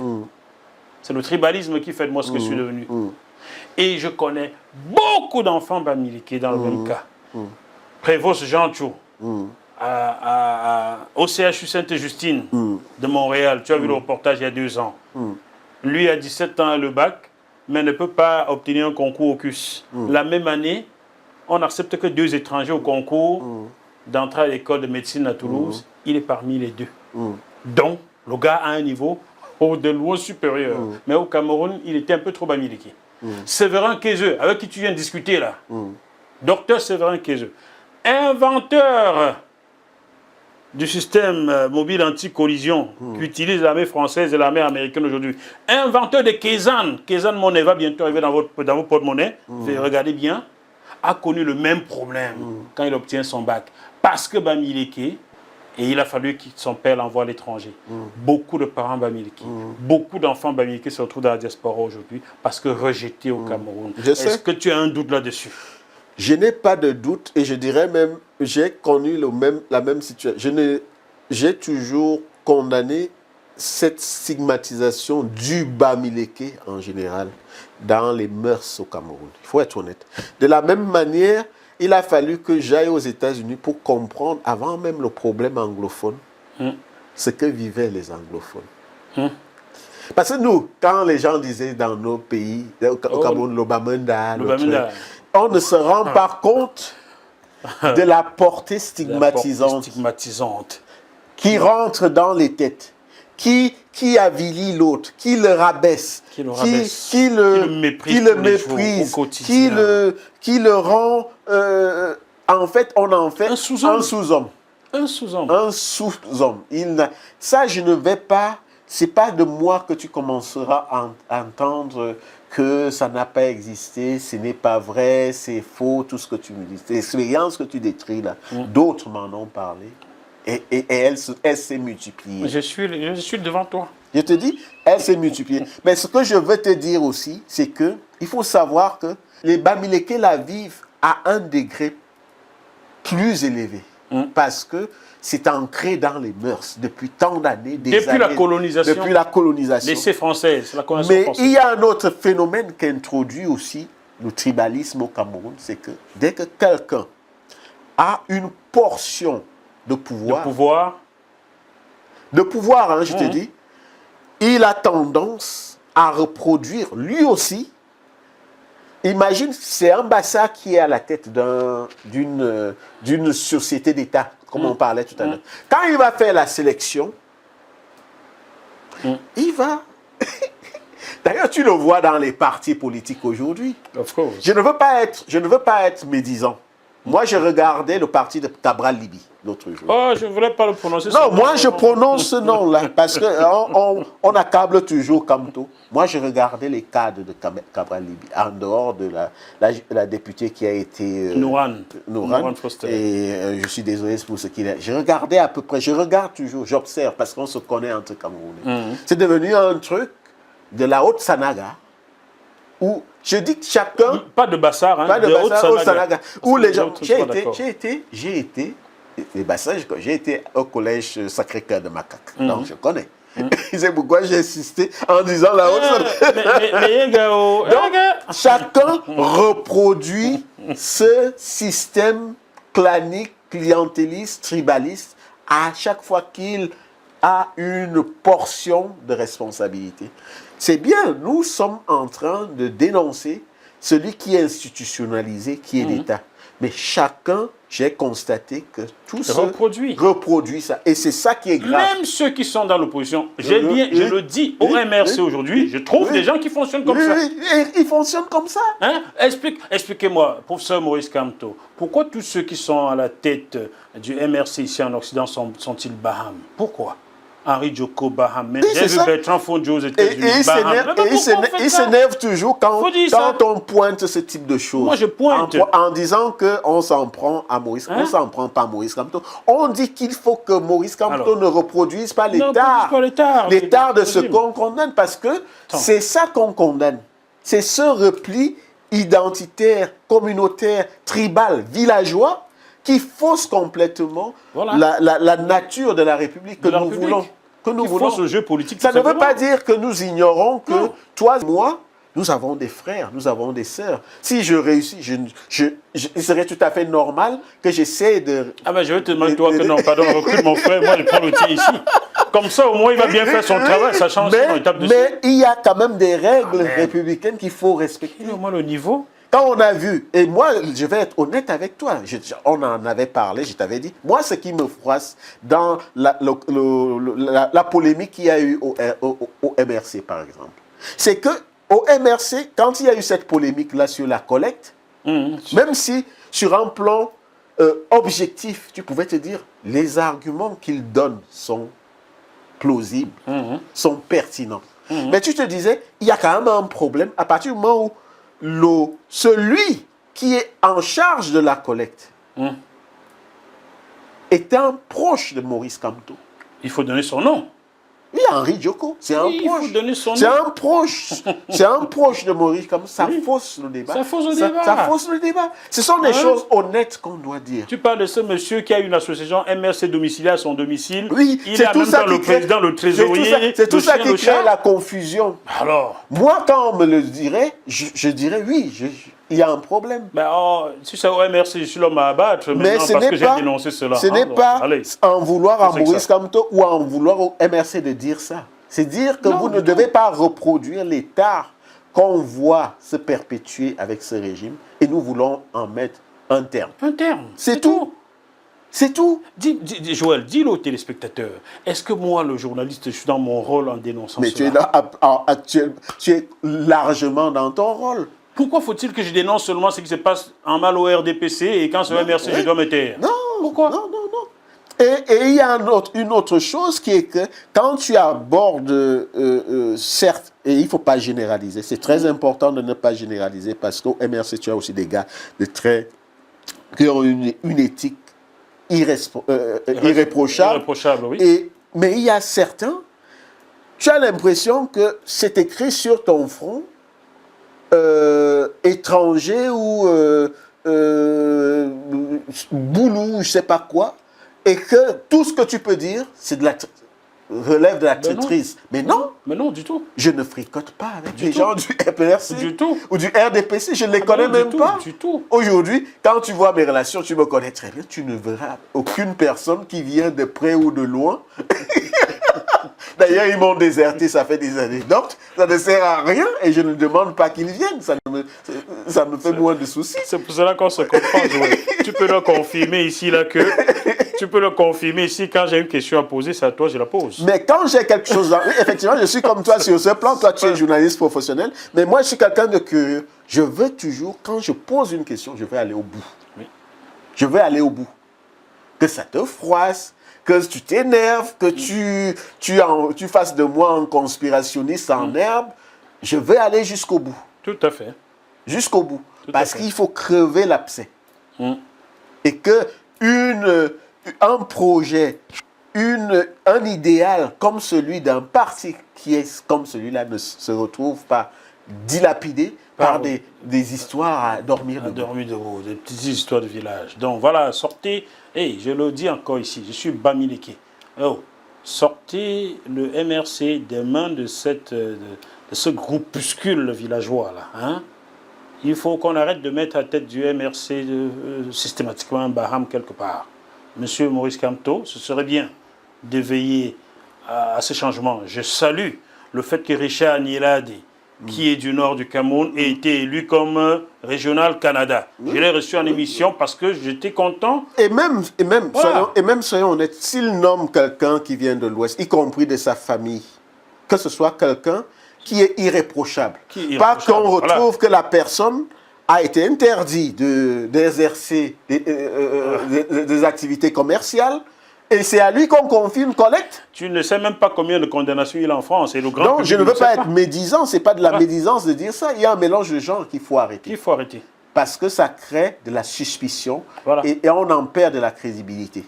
C'est le tribalisme qui fait de moi ce que je suis devenu. Et je connais beaucoup d'enfants Bamileke dans le même cas. Prévost Jean Chou, au CHU Sainte-Justine de Montréal, tu as vu le reportage il y a 2 ans. Lui a 17 ans à le bac, mais ne peut pas obtenir un concours au CUS. La même année, on n'accepte que 2 étrangers au concours d'entrée à l'école de médecine à Toulouse. Il est parmi les 2. Donc, le gars a un niveau de loin supérieur. Mais au Cameroun, il était un peu trop bamiliqué. Séverin Kézeux, avec qui tu viens de discuter là, docteur Séverin Kézeux, inventeur du système mobile anti-collision qu'utilise l'armée française et l'armée américaine aujourd'hui. Inventeur de Kézanne. Kézanne Monnaie va bientôt arriver dans vos porte-monnaie. Regardez bien. A connu le même problème quand il obtient son bac. Parce que Bamileke, et il a fallu que son père l'envoie à l'étranger. Beaucoup de parents Bamileke, beaucoup d'enfants Bamileke se retrouvent dans la diaspora aujourd'hui parce que rejetés au Cameroun. Est-ce que tu as un doute là-dessus? Je n'ai pas de doute et je dirais même, j'ai connu la même situation. J'ai toujours condamné cette stigmatisation du Bamileke en général dans les mœurs au Cameroun. Il faut être honnête. De la même manière, il a fallu que j'aille aux États-Unis pour comprendre, avant même le problème anglophone, ce que vivaient les anglophones. Parce que nous, quand les gens disaient dans nos pays, au Cameroun, l'Obamenda, on ne se rend pas compte de la portée stigmatisante, qui rentre dans les têtes, qui avilit l'autre, qui le rabaisse, qui le méprise, qui le rend... en fait, on en fait un sous-homme. Un sous-homme. Un sous-homme. Ça, je ne vais pas... C'est pas de moi que tu commenceras à entendre que ça n'a pas existé, ce n'est pas vrai, c'est faux, tout ce que tu me dis. L'expérience que tu décris là, d'autres m'en ont parlé et elle s'est multipliée. Je suis devant toi. Je te dis, elle s'est multipliée. Mais ce que je veux te dire aussi, c'est que il faut savoir que les Bamileke la vivent à un degré plus élevé. Parce que c'est ancré dans les mœurs depuis tant d'années. Depuis la colonisation. Depuis la colonisation. L'essai française, la colonisation Mais française. il y a un autre phénomène qu'introduit aussi le tribalisme au Cameroun, c'est que dès que quelqu'un a une portion de pouvoir, hein, je te dis, il a tendance à reproduire lui aussi. Imagine, c'est un Bassa qui est à la tête d'une société d'État, comme on parlait tout à l'heure. Quand il va faire la sélection, il va... D'ailleurs, tu le vois dans les partis politiques aujourd'hui. Je ne veux pas être médisant. Moi, je regardais le parti de Cabral Libi l'autre jour. Oh, je ne voulais pas le prononcer. Non, moi, je prononce ce nom-là parce qu'on accable toujours Kamto. Moi, je regardais les cadres de Cabral Libi, en dehors de la députée qui a été... Nouran Foster. Et je suis désolé pour ce qu'il a... Je regardais à peu près, je regarde toujours, j'observe, parce qu'on se connaît entre Camerounais. C'est devenu un truc de la Haute-Sanaga, où je dis que chacun... Pas de Bassar, hein, pas de Haute-Sanaga. Où les gens... J'ai été les Bassins, j'ai été au collège Sacré-Cœur de Macaque. Donc, je connais. C'est pourquoi j'ai insisté en disant la Haute-Sanaga. Donc, chacun reproduit ce système clanique, clientéliste, tribaliste, à chaque fois qu'il a une portion de responsabilité. C'est bien, nous sommes en train de dénoncer celui qui est institutionnalisé, qui est l'État. Mais chacun, j'ai constaté que tout ça reproduit ça. Et c'est ça qui est grave. Même ceux qui sont dans l'opposition, je le dis au MRC aujourd'hui, je trouve des gens qui fonctionnent comme ça. Ils fonctionnent comme ça. Hein? Expliquez-moi, professeur Maurice Kamto, pourquoi tous ceux qui sont à la tête du MRC ici en Occident sont-ils Baham? Pourquoi? Henri Djoko Baham, j'ai vu Bertrand Fondjo aux États-Unis. Et il s'énerve toujours quand on pointe ce type de choses. Moi, je pointe. En disant qu'on s'en prend à Maurice. On ne s'en prend pas à Maurice Kamto. On dit qu'il faut que Maurice Kamto ne reproduise pas l'État. L'État de ce qu'on condamne. Parce que c'est ça qu'on condamne. C'est ce repli identitaire, communautaire, tribal, villageois qui fausse complètement la nature de la République que nous voulons. Ce jeu politique. Ça ne veut pas dire que nous ignorons que toi et moi, nous avons des frères, nous avons des sœurs. Si je réussis, il serait tout à fait normal que j'essaie de... Ah ben je vais te demander toi que non, pardon, recrute mon frère, moi je prends le tien ici. Comme ça, au moins, il va bien faire son travail. Ça change son étape de mais il y a quand même des règles républicaines qu'il faut respecter. Au moins, le niveau. Quand on a vu, et moi, je vais être honnête avec toi, on en avait parlé, je t'avais dit, moi, ce qui me froisse dans la polémique qu'il y a eu au MRC, par exemple, c'est que au MRC, quand il y a eu cette polémique-là sur la collecte, même si sur un plan objectif, tu pouvais te dire, les arguments qu'il donne sont plausibles, sont pertinents. Mais tu te disais, il y a quand même un problème à partir du moment où celui qui est en charge de la collecte est un proche de Maurice Kamto. Il faut donner son nom. Oui, Henri Djoko, c'est un proche. Il faut donner son nom. C'est un proche. C'est un proche de Maurice Kamto. Ça fausse le débat. Ça fausse le débat. Ça fausse le débat. Ce sont des choses honnêtes qu'on doit dire. Tu parles de ce monsieur qui a une association MRC domiciliaire à son domicile. Oui, il est en même temps le président, le trésorier. C'est tout ça qui crée la confusion. Alors, moi, quand on me le dirait, je dirais oui, il y a un problème. Ben, si c'est au MRC, je suis l'homme à abattre. Mais ce n'est pas, dénoncé cela. Ce n'est pas en vouloir à Maurice Kamto ou en vouloir au MRC de dire ça. C'est dire que vous ne devez pas reproduire l'état qu'on voit se perpétuer avec ce régime et nous voulons en mettre un terme. Un terme. C'est tout. C'est tout. Joël, dis-le aux téléspectateurs. Est-ce que moi, le journaliste, je suis dans mon rôle en dénonçant Mais cela? tu es là actuellement, tu es largement dans ton rôle. Pourquoi faut-il que je dénonce seulement ce qui se passe en mal au RDPC et quand c'est au MRC, je dois me taire? Non. Pourquoi? Non. Et il y a une autre chose qui est que quand tu abordes, certes, et il ne faut pas généraliser, c'est très important de ne pas généraliser parce qu'au MRC, tu as aussi des gars qui ont une éthique irréprochable. Irréprochable, oui. Mais il y a certains, tu as l'impression que c'est écrit sur ton front, étranger ou boulou, je ne sais pas quoi, et que tout ce que tu peux dire, c'est relève de la traîtrise. Mais non. Mais non, du tout. Je ne fricote pas avec les gens du MRC du tout. ou du RDPC, je ne les connais même pas. Du tout. Aujourd'hui, quand tu vois mes relations, tu me connais très bien, tu ne verras aucune personne qui vient de près ou de loin. D'ailleurs, ils m'ont déserté, ça fait des années. Donc, ça ne sert à rien et je ne demande pas qu'ils viennent. Ça me fait moins de soucis. C'est pour cela qu'on se comprend, Joël. Tu peux le confirmer ici, là, que... Tu peux le confirmer ici, quand j'ai une question à poser, c'est à toi, je la pose. Mais quand j'ai quelque chose... Oui, effectivement, je suis comme toi sur ce plan. Toi, tu es journaliste professionnel. Mais moi, je suis quelqu'un de curieux. Je veux toujours, quand je pose une question, je veux aller au bout. Oui. Je veux aller au bout. Que ça te froisse, que tu t'énerves, que tu fasses de moi un conspirationniste en herbe. Je veux aller jusqu'au bout. Tout à fait. Jusqu'au bout. Parce qu'il faut crever l'abcès. Et que un projet, un idéal comme celui d'un parti qui est comme celui-là ne se retrouve pas dilapidé par des histoires à dormir debout. Des petites histoires de village. Donc voilà, sortez, je le dis encore ici, je suis Bamileke. Sortez le MRC des mains de ce groupuscule villageois là. Hein? Il faut qu'on arrête de mettre à tête du MRC systématiquement un Baham quelque part. Monsieur Maurice Kamto, ce serait bien de veiller à ce changement. Je salue le fait que Richard Nielade, qui est du nord du Cameroun, ait été élu comme régional Canada. Je l'ai reçu en émission parce que j'étais content. Et même soyons honnêtes, s'il nomme quelqu'un qui vient de l'Ouest, y compris de sa famille, que ce soit quelqu'un qui est irréprochable. Pas qu'on retrouve que la personne a été interdit d'exercer des activités commerciales et c'est à lui qu'on confie une collecte. Tu ne sais même pas combien de condamnations il a en France. Et le grand non, je ne veux pas être médisant, ce n'est pas de la médisance de dire ça. Il y a un mélange de genres qu'il faut arrêter. Il faut arrêter. Parce que ça crée de la suspicion et on en perd de la crédibilité.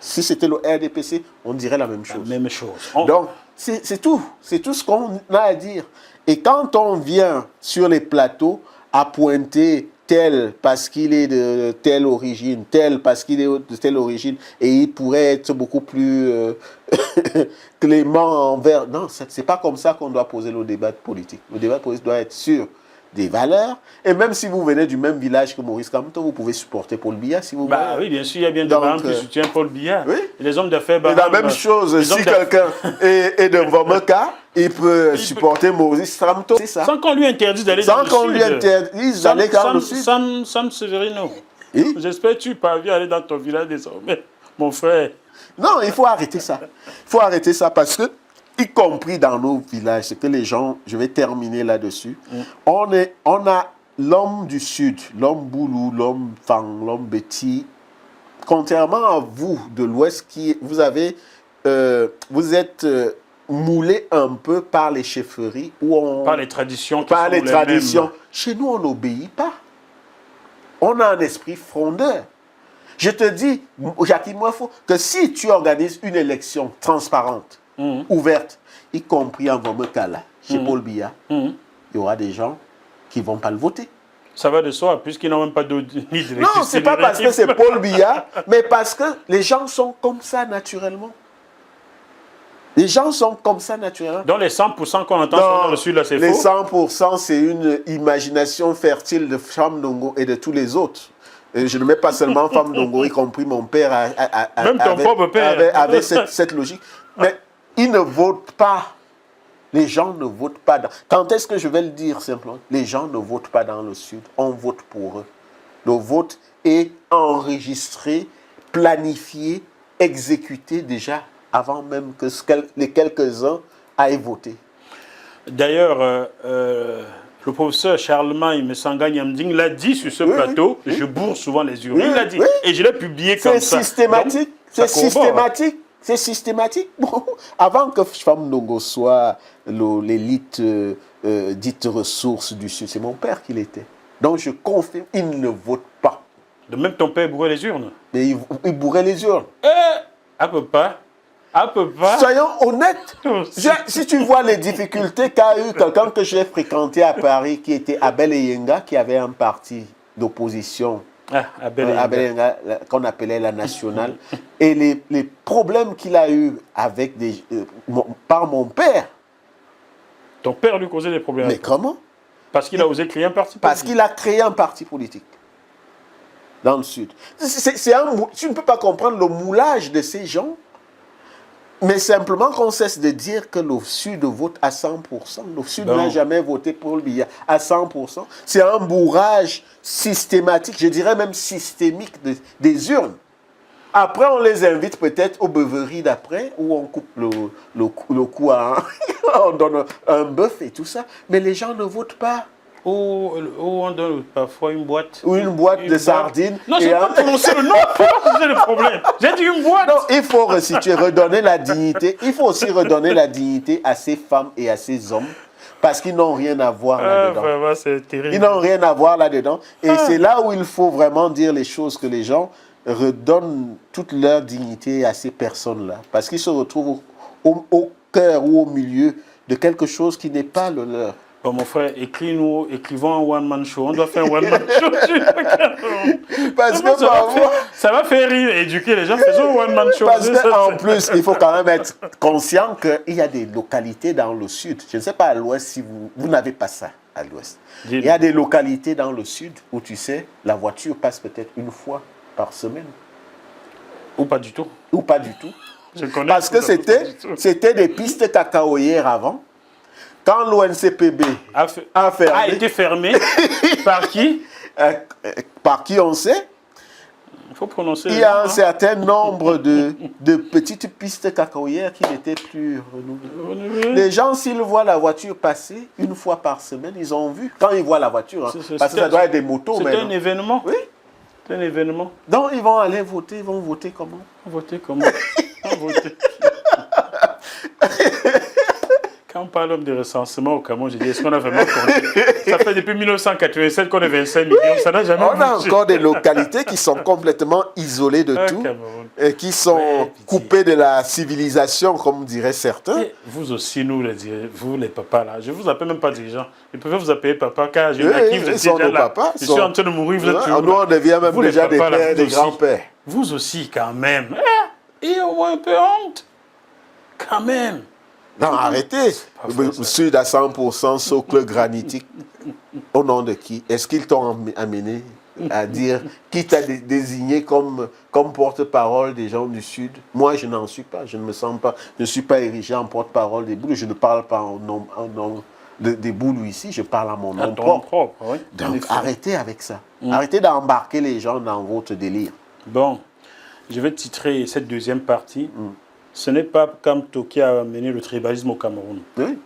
Si c'était le RDPC, on dirait la même chose. La même chose. Donc, c'est tout. C'est tout ce qu'on a à dire. Et quand on vient sur les plateaux à pointer tel parce qu'il est de telle origine, tel parce qu'il est de telle origine, et il pourrait être beaucoup plus clément envers... Non, ce n'est pas comme ça qu'on doit poser le débat politique. Le débat politique doit être sur des valeurs. Et même si vous venez du même village que Maurice Kamto, vous pouvez supporter Paul Biya si vous voulez. Oui, bien sûr, il y a bien des gens qui soutiennent Paul Biya. Oui. Et les hommes d'affaires... Et la même chose, si quelqu'un est de Vomeka, il peut supporter Maurice Kamto, c'est ça. Sans qu'on lui interdise d'aller dans le sud. Sans qu'on lui interdise d'aller dans le sud. Sam Severino. J'espère que tu parviens à aller dans ton village désormais, mon frère. Non, il faut arrêter ça. Il faut arrêter ça parce que, y compris dans nos villages, c'est que les gens, je vais terminer là-dessus, on a l'homme du sud, l'homme Boulou, l'homme Fang, l'homme Betty, contrairement à vous de l'ouest, vous êtes moulé un peu par les chefferies, par les traditions. Par les traditions. Chez nous, on n'obéit pas. On a un esprit frondeur. Je te dis, Jacques Moifo, que si tu organises une élection transparente, ouverte, y compris en Vomekala, chez Paul Biya, il y aura des gens qui ne vont pas le voter. Ça va de soi, puisqu'ils n'ont même pas de... Non, ce n'est pas parce que c'est Paul Biya, mais parce que les gens sont comme ça naturellement. Les gens sont comme ça naturellement. Donc les 100% qu'on entend sur le sud, là, c'est faux? Les 100%, c'est une imagination fertile de Fam Ndongo et de tous les autres. Et je ne mets pas seulement Fam Ndongo, y compris mon père. Même ton propre père. Avec cette logique. Mais ils ne votent pas. Les gens ne votent pas. Quand est-ce que je vais le dire simplement? Les gens ne votent pas dans le sud. On vote pour eux. Le vote est enregistré, planifié, exécuté déjà avant même que les quelques-uns aillent voter. D'ailleurs, le professeur Charlemagne Messanga Nyamding l'a dit sur ce plateau, je bourre souvent les urnes. Il l'a dit. Et je l'ai publié comme ça. C'est systématique. C'est systématique. C'est systématique. Bon, avant que Fam Ndongo soit l'élite dite ressources du Sud, c'est mon père qui l'était. Donc je confirme, il ne vote pas. De même ton père bourrait les urnes. Mais il bourrait les urnes. À peu pas. À peu pas. Soyons honnêtes. Si tu vois les difficultés qu'a eu quelqu'un que j'ai fréquenté à Paris, qui était Abel Eyenga, qui avait un parti d'opposition, Abel Eyenga, qu'on appelait la nationale, et les problèmes qu'il a eu avec par mon père. Ton père lui causait des problèmes? Mais comment? Parce qu'il a osé créer un parti politique. Parce qu'il a créé un parti politique dans le Sud. Tu ne peux pas comprendre le moulage de ces gens. Mais simplement qu'on cesse de dire que le Sud vote à 100%. Le Sud n'a jamais voté pour Biya à 100%. C'est un bourrage systématique, je dirais même systémique des urnes. Après, on les invite peut-être aux beuveries d'après, où on coupe le cou on donne un bœuf et tout ça. Mais les gens ne votent pas. Ou on donne parfois une boîte. Ou une boîte de sardines. Non, je n'ai pas prononcé le nom, c'est le problème. J'ai dit une boîte. Non, il faut resituer, redonner la dignité. Il faut aussi redonner la dignité à ces femmes et à ces hommes. Parce qu'ils n'ont rien à voir là-dedans. Vraiment, c'est terrible. Ils n'ont rien à voir là-dedans. Et c'est là où il faut vraiment dire les choses, que les gens redonnent toute leur dignité à ces personnes-là. Parce qu'ils se retrouvent au cœur ou au milieu de quelque chose qui n'est pas le leur. Bon, mon frère, écrivons un one-man show. On doit faire un one-man show. Parce que ça va faire rire et éduquer les gens. Faisons un one-man show. Parce qu'en plus, il faut quand même être conscient qu'il y a des localités dans le sud. Je ne sais pas à l'ouest si vous n'avez pas ça à l'ouest. Il y a des localités dans le sud où, tu sais, la voiture passe peut-être une fois par semaine. Ou pas du tout. Ou pas du tout. Parce que c'était des pistes cacaoyères avant. Quand l'ONCPB a été fermé, par qui? Par qui on sait. Il faut prononcer. Il y a un certain nombre de petites pistes cacaoyères qui n'étaient plus renouvelées. Les gens, s'ils voient la voiture passer une fois par semaine, ils ont vu. Quand ils voient la voiture, parce que ça doit être des motos. C'est un événement. Oui. C'est un événement. Donc ils vont aller voter. Ils vont voter comment? Voter comment? Voter. Quand on parle de recensement au Cameroun, je dis, est-ce qu'on a vraiment compté? Ça fait depuis 1987 qu'on est 25 millions, ça n'a jamais bougé. On a encore des localités qui sont complètement isolées de tout, et qui sont coupées de la civilisation, comme diraient certains. Et vous aussi, vous les papas là, je ne vous appelle même pas dirigeants. Je préfère vous appeler papa, car je qui vous êtes déjà là. Je suis en train de mourir, vous êtes toujours là. Nous, on devient même déjà des pères, des grands-pères. Vous aussi, quand même. Et au moins un peu honte. Quand même. Non, arrêtez. Sud à 100%, socle granitique. Au nom de qui? Est-ce qu'ils t'ont amené à dire qui t'a désigné comme porte-parole des gens du Sud? Moi, je n'en suis pas. Je ne me sens pas. Je ne suis pas érigé en porte-parole des Boulous. Je ne parle pas en nom des Boulous ici. Je parle à mon nom propre. Oui, donc, arrêtez avec ça. Arrêtez d'embarquer les gens dans votre délire. Bon, je vais titrer cette deuxième partie. Ce n'est pas Kamto qui a amené le tribalisme au Cameroun. Oui.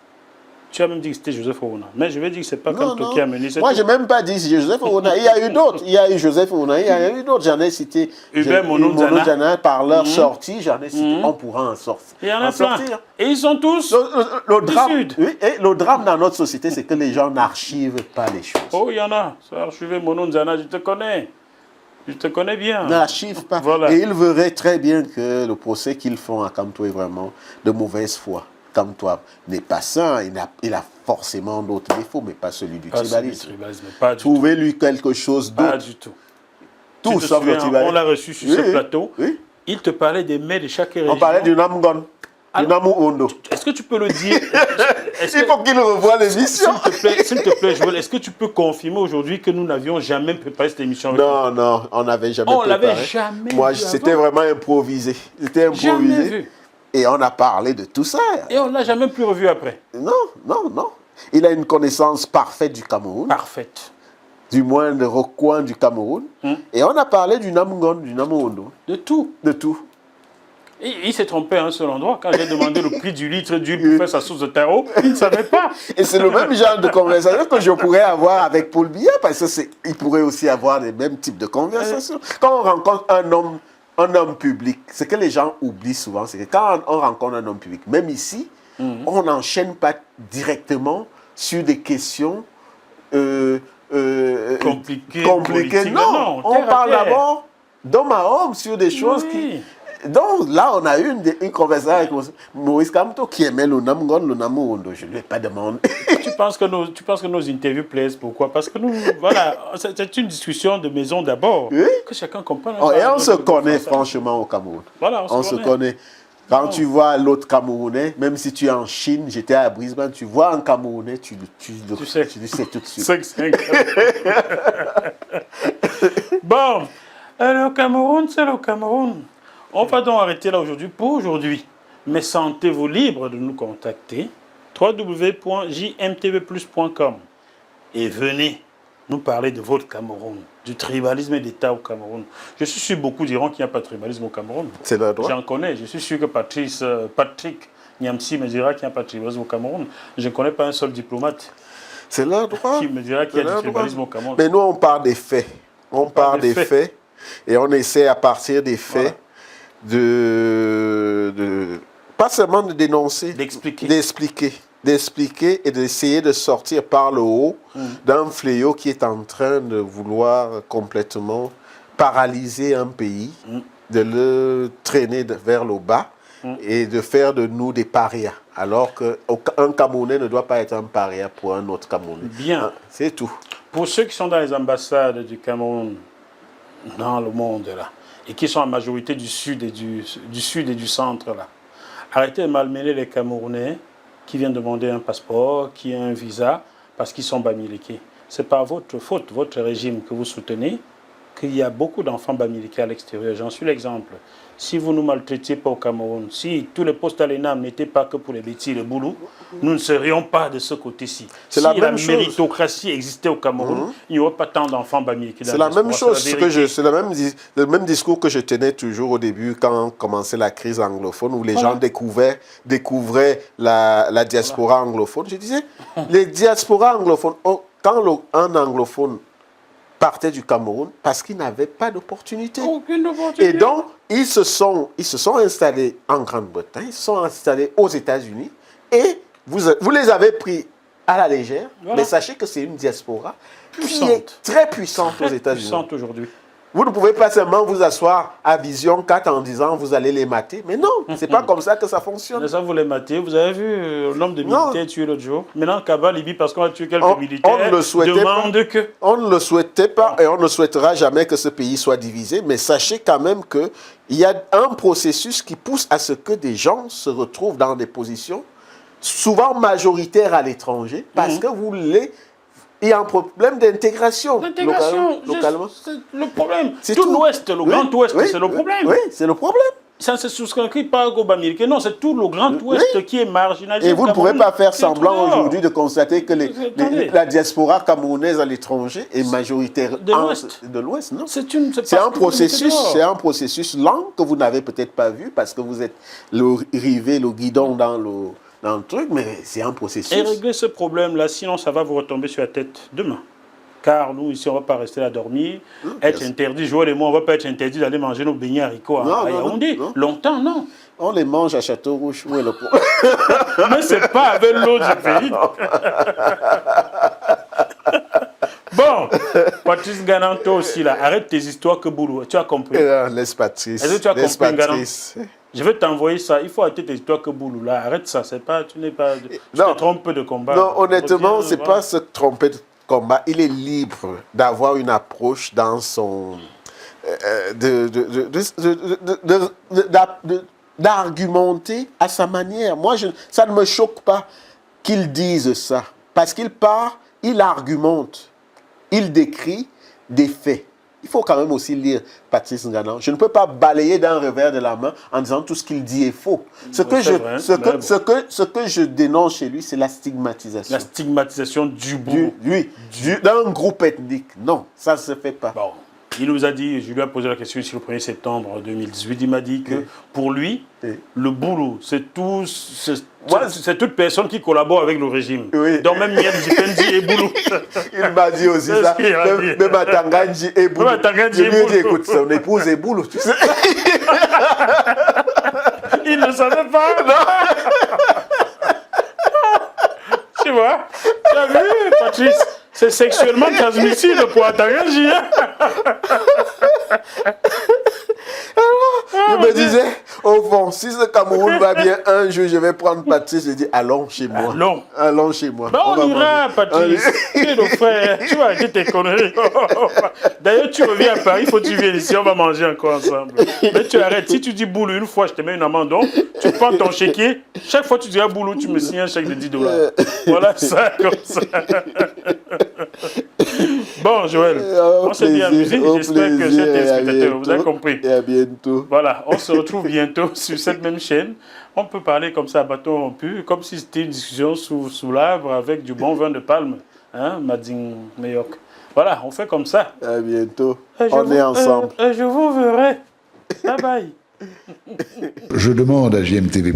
Tu as même dit que c'était Joseph Ouna. Mais je vais dire que ce n'est pas Kamto qui a amené cette... Moi, je n'ai même pas dit Joseph Ouna. Il y a eu d'autres. Il y a eu Joseph Ouna, il y a eu d'autres. J'en ai cité. Hubert Mono-Diana par leur sortie, j'en ai cité. On pourra en sortir. Il y en a plein. Et ils sont tous du Sud. Oui, et le drame dans notre société, c'est que les gens n'archivent pas les choses. Oh, il y en a. Ça, Hubert Mono-Diana, je te connais. Je te connais bien. N'archivent pas. Voilà. Et ils verraient très bien que le procès qu'ils font à Kamto est vraiment de mauvaise foi. Kamto n'est pas sain, il a forcément d'autres défauts, mais pas celui du tribalisme. Trouvez-lui quelque chose d'autre. Pas du tout. Tout sauf le tribalisme. On l'a reçu sur ce plateau. Oui. Il te parlait des mets de chaque région. On parlait du Namgon. Ondo. Est-ce que tu peux le dire? Il faut qu'il revoie l'émission. S'il te plaît, Joël, est-ce que tu peux confirmer aujourd'hui que nous n'avions jamais préparé cette émission? Non, on n'avait jamais préparé. On l'avait jamais vu. Moi, c'était vraiment improvisé. C'était improvisé. Jamais vu. Et on a parlé de tout ça. Et on ne l'a jamais plus revu après. Non. Il a une connaissance parfaite du Cameroun. Parfaite. Du moins de recoin du Cameroun. Et on a parlé du Namgon, du Namondo. De tout. De tout. Et il s'est trompé à un seul endroit. Quand j'ai demandé le prix du litre d'huile pour faire sa sauce de terreau, il ne savait pas. Et c'est le même genre de conversation que je pourrais avoir avec Paul Biya, parce qu'il pourrait aussi avoir les mêmes types de conversations. Quand on rencontre un homme public, ce que les gens oublient souvent, c'est que quand on rencontre un homme public, même ici, on n'enchaîne pas directement sur des questions compliquées. Non, on parle d'abord d'homme à homme sur des choses qui... Donc là, on a eu une conversation avec Maurice Kamto qui aimait le Namgon, le Namondo. Je ne lui ai pas demandé. Tu penses que nos interviews plaisent? Pourquoi? Parce que nous, voilà, c'est une discussion de maison d'abord. Oui? Que chacun comprenne. Et on se connaît franchement au Cameroun. Voilà, on se connaît. Quand tu vois l'autre Camerounais, même si tu es en Chine, j'étais à Brisbane, tu vois un Camerounais, tu sais tout de suite. Bon, le Cameroun, c'est le Cameroun. On va donc arrêter là aujourd'hui pour aujourd'hui. Mais sentez-vous libre de nous contacter www.jmtvplus.com et venez nous parler de votre Cameroun, du tribalisme et d'État au Cameroun. Je suis sûr que beaucoup diront qu'il n'y a pas de tribalisme au Cameroun. C'est leur droit. J'en connais. Je suis sûr que Patrick Niamsi me dira qu'il n'y a pas de tribalisme au Cameroun. Je ne connais pas un seul diplomate. C'est leur droit. Qui me dira qu'il y a du tribalisme au Cameroun. Mais nous, on parle des faits. On parle des faits. Et on essaie à partir des faits pas seulement de dénoncer, d'expliquer et d'essayer de sortir par le haut d'un fléau qui est en train de vouloir complètement paralyser un pays, de le traîner vers le bas et de faire de nous des parias. Alors qu'un Camerounais ne doit pas être un paria pour un autre Camerounais. Bien. C'est tout. Pour ceux qui sont dans les ambassades du Cameroun, dans le monde là, et qui sont en majorité du sud et du centre là. Arrêtez de malmener les Camerounais qui viennent demander un passeport, qui ont un visa, parce qu'ils sont bamilekés. Ce n'est pas votre faute, votre régime que vous soutenez, qu'il y a beaucoup d'enfants bamilekés à l'extérieur. J'en suis l'exemple. Si vous nous maltraitiez pas au Cameroun, si tous les postes à l'ENAM n'étaient pas que pour les bêtises, les boulous, nous ne serions pas de ce côté-ci. Si la méritocratie existait au Cameroun, il n'y aurait pas tant d'enfants bamilekés. C'est la même chose, c'est le même discours que je tenais toujours au début quand commençait la crise anglophone, où les gens découvraient la diaspora anglophone. Je disais, les diasporas anglophones, quand un anglophone partait du Cameroun parce qu'ils n'avaient pas d'opportunité. Aucune opportunité. Et donc, ils se sont installés en Grande-Bretagne, ils se sont installés aux États-Unis, et vous les avez pris à la légère, mais sachez que c'est une diaspora qui est très puissante aux États-Unis. Puissante aujourd'hui. Vous ne pouvez pas seulement vous asseoir à Vision 4 en disant vous allez les mater. Mais non, c'est pas comme ça que ça fonctionne. Mais ça, vous les matez. Vous avez vu le nombre de militaires tués l'autre jour. Maintenant, Kaba, Libye, parce qu'on a tué quelques militaires, demande que... On ne le souhaitait pas et on ne souhaitera jamais que ce pays soit divisé. Mais sachez quand même qu'il y a un processus qui pousse à ce que des gens se retrouvent dans des positions souvent majoritaire à l'étranger, parce que vous voulez... Il y a un problème d'intégration. L'intégration, localement. c'est le problème. C'est Tout tout. l'Ouest, le Grand Ouest, c'est le problème. Oui, c'est le problème. Ça, c'est souscrit par Goba américain. Non, c'est tout le Grand Ouest qui est marginalisé. Et vous ne pourrez pas faire semblant tout dehors. aujourd'hui de constater que la diaspora camerounaise à l'étranger est majoritaire de l'Ouest, non? C'est un processus lent que vous n'avez peut-être pas vu parce que vous êtes le guidon dans le truc, mais c'est un processus. Et régler ce problème-là, sinon ça va vous retomber sur la tête demain. Car nous, ici, on ne va pas rester là à dormir, être interdit, Joël et moi, on ne va pas être interdit d'aller manger nos beignets haricots à Yaoundé. Longtemps, non. On les mange à Château-Rouge, où est le problème? Mais ce n'est pas avec l'eau du pays. Bon, Patrice Ganan, toi aussi, là, arrête tes histoires que boulot. Tu as compris? Laisse Patrice. Est-ce que tu as compris, Ganan? Je vais t'envoyer ça. Il faut arrêter tes histoires que boulot, là. Arrête ça. C'est pas, tu n'es pas... Tu te trompes de combat. Non, honnêtement, ce n'est pas se tromper de combat. Il est libre d'avoir une approche dans son... d'argumenter à sa manière. Moi, ça ne me choque pas qu'il dise ça. Parce qu'il part, il argumente, il décrit des faits. Il faut quand même aussi lire Patrice Nganan. Je ne peux pas balayer d'un revers de la main en disant tout ce qu'il dit est faux. Ce que je dénonce chez lui, c'est la stigmatisation. La stigmatisation du boulot. D'un groupe ethnique. Non, ça ne se fait pas. Bon. Il nous a dit, je lui ai posé la question ici le 1er septembre 2018, il m'a dit que pour lui, le boulot, c'est toute personne qui collabore avec le régime. Oui. Donc même Miel Djipendi et boulot. Il m'a dit aussi ça. Même Atanganji et boulot. Je lui ai dit, écoute, son épouse est boulot, tu sais. Il ne savait pas. Non. Tu vois, tu as vu, Patrice? C'est sexuellement transmissible pour Atanganji. Je me disais, au fond, si ce Cameroun va bien, un jour je vais prendre Patrice et dire allons chez moi. Allons chez moi. Ben on ira, Patrice. Tu es le frère. Tu vas arrêter tes conneries. D'ailleurs, tu reviens à Paris, il faut que tu viennes ici, on va manger encore ensemble. Mais tu arrêtes. Si tu dis boulot une fois, je te mets une amende. Donc, tu prends ton chéquier. Chaque fois que tu dis boulot, tu me signes un chèque de $10. Voilà ça, comme ça. Bon, Joël, on s'est bien amusé. J'espère que ces téléspectateurs, vous avez compris. Et à bientôt. Voilà, on se retrouve bientôt sur cette même chaîne. On peut parler comme ça à bâton rompu, comme si c'était une discussion sous l'arbre avec du bon vin de palme. Hein, Madine Mayoc. Voilà, on fait comme ça. À bientôt. On est ensemble. Je vous verrai. Bye bye. Je demande à GMTV+,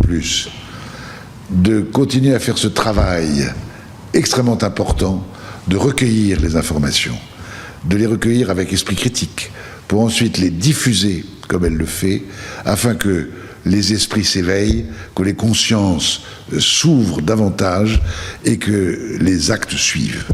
de continuer à faire ce travail extrêmement important de recueillir les informations, de les recueillir avec esprit critique, pour ensuite les diffuser comme elle le fait, afin que les esprits s'éveillent, que les consciences s'ouvrent davantage et que les actes suivent.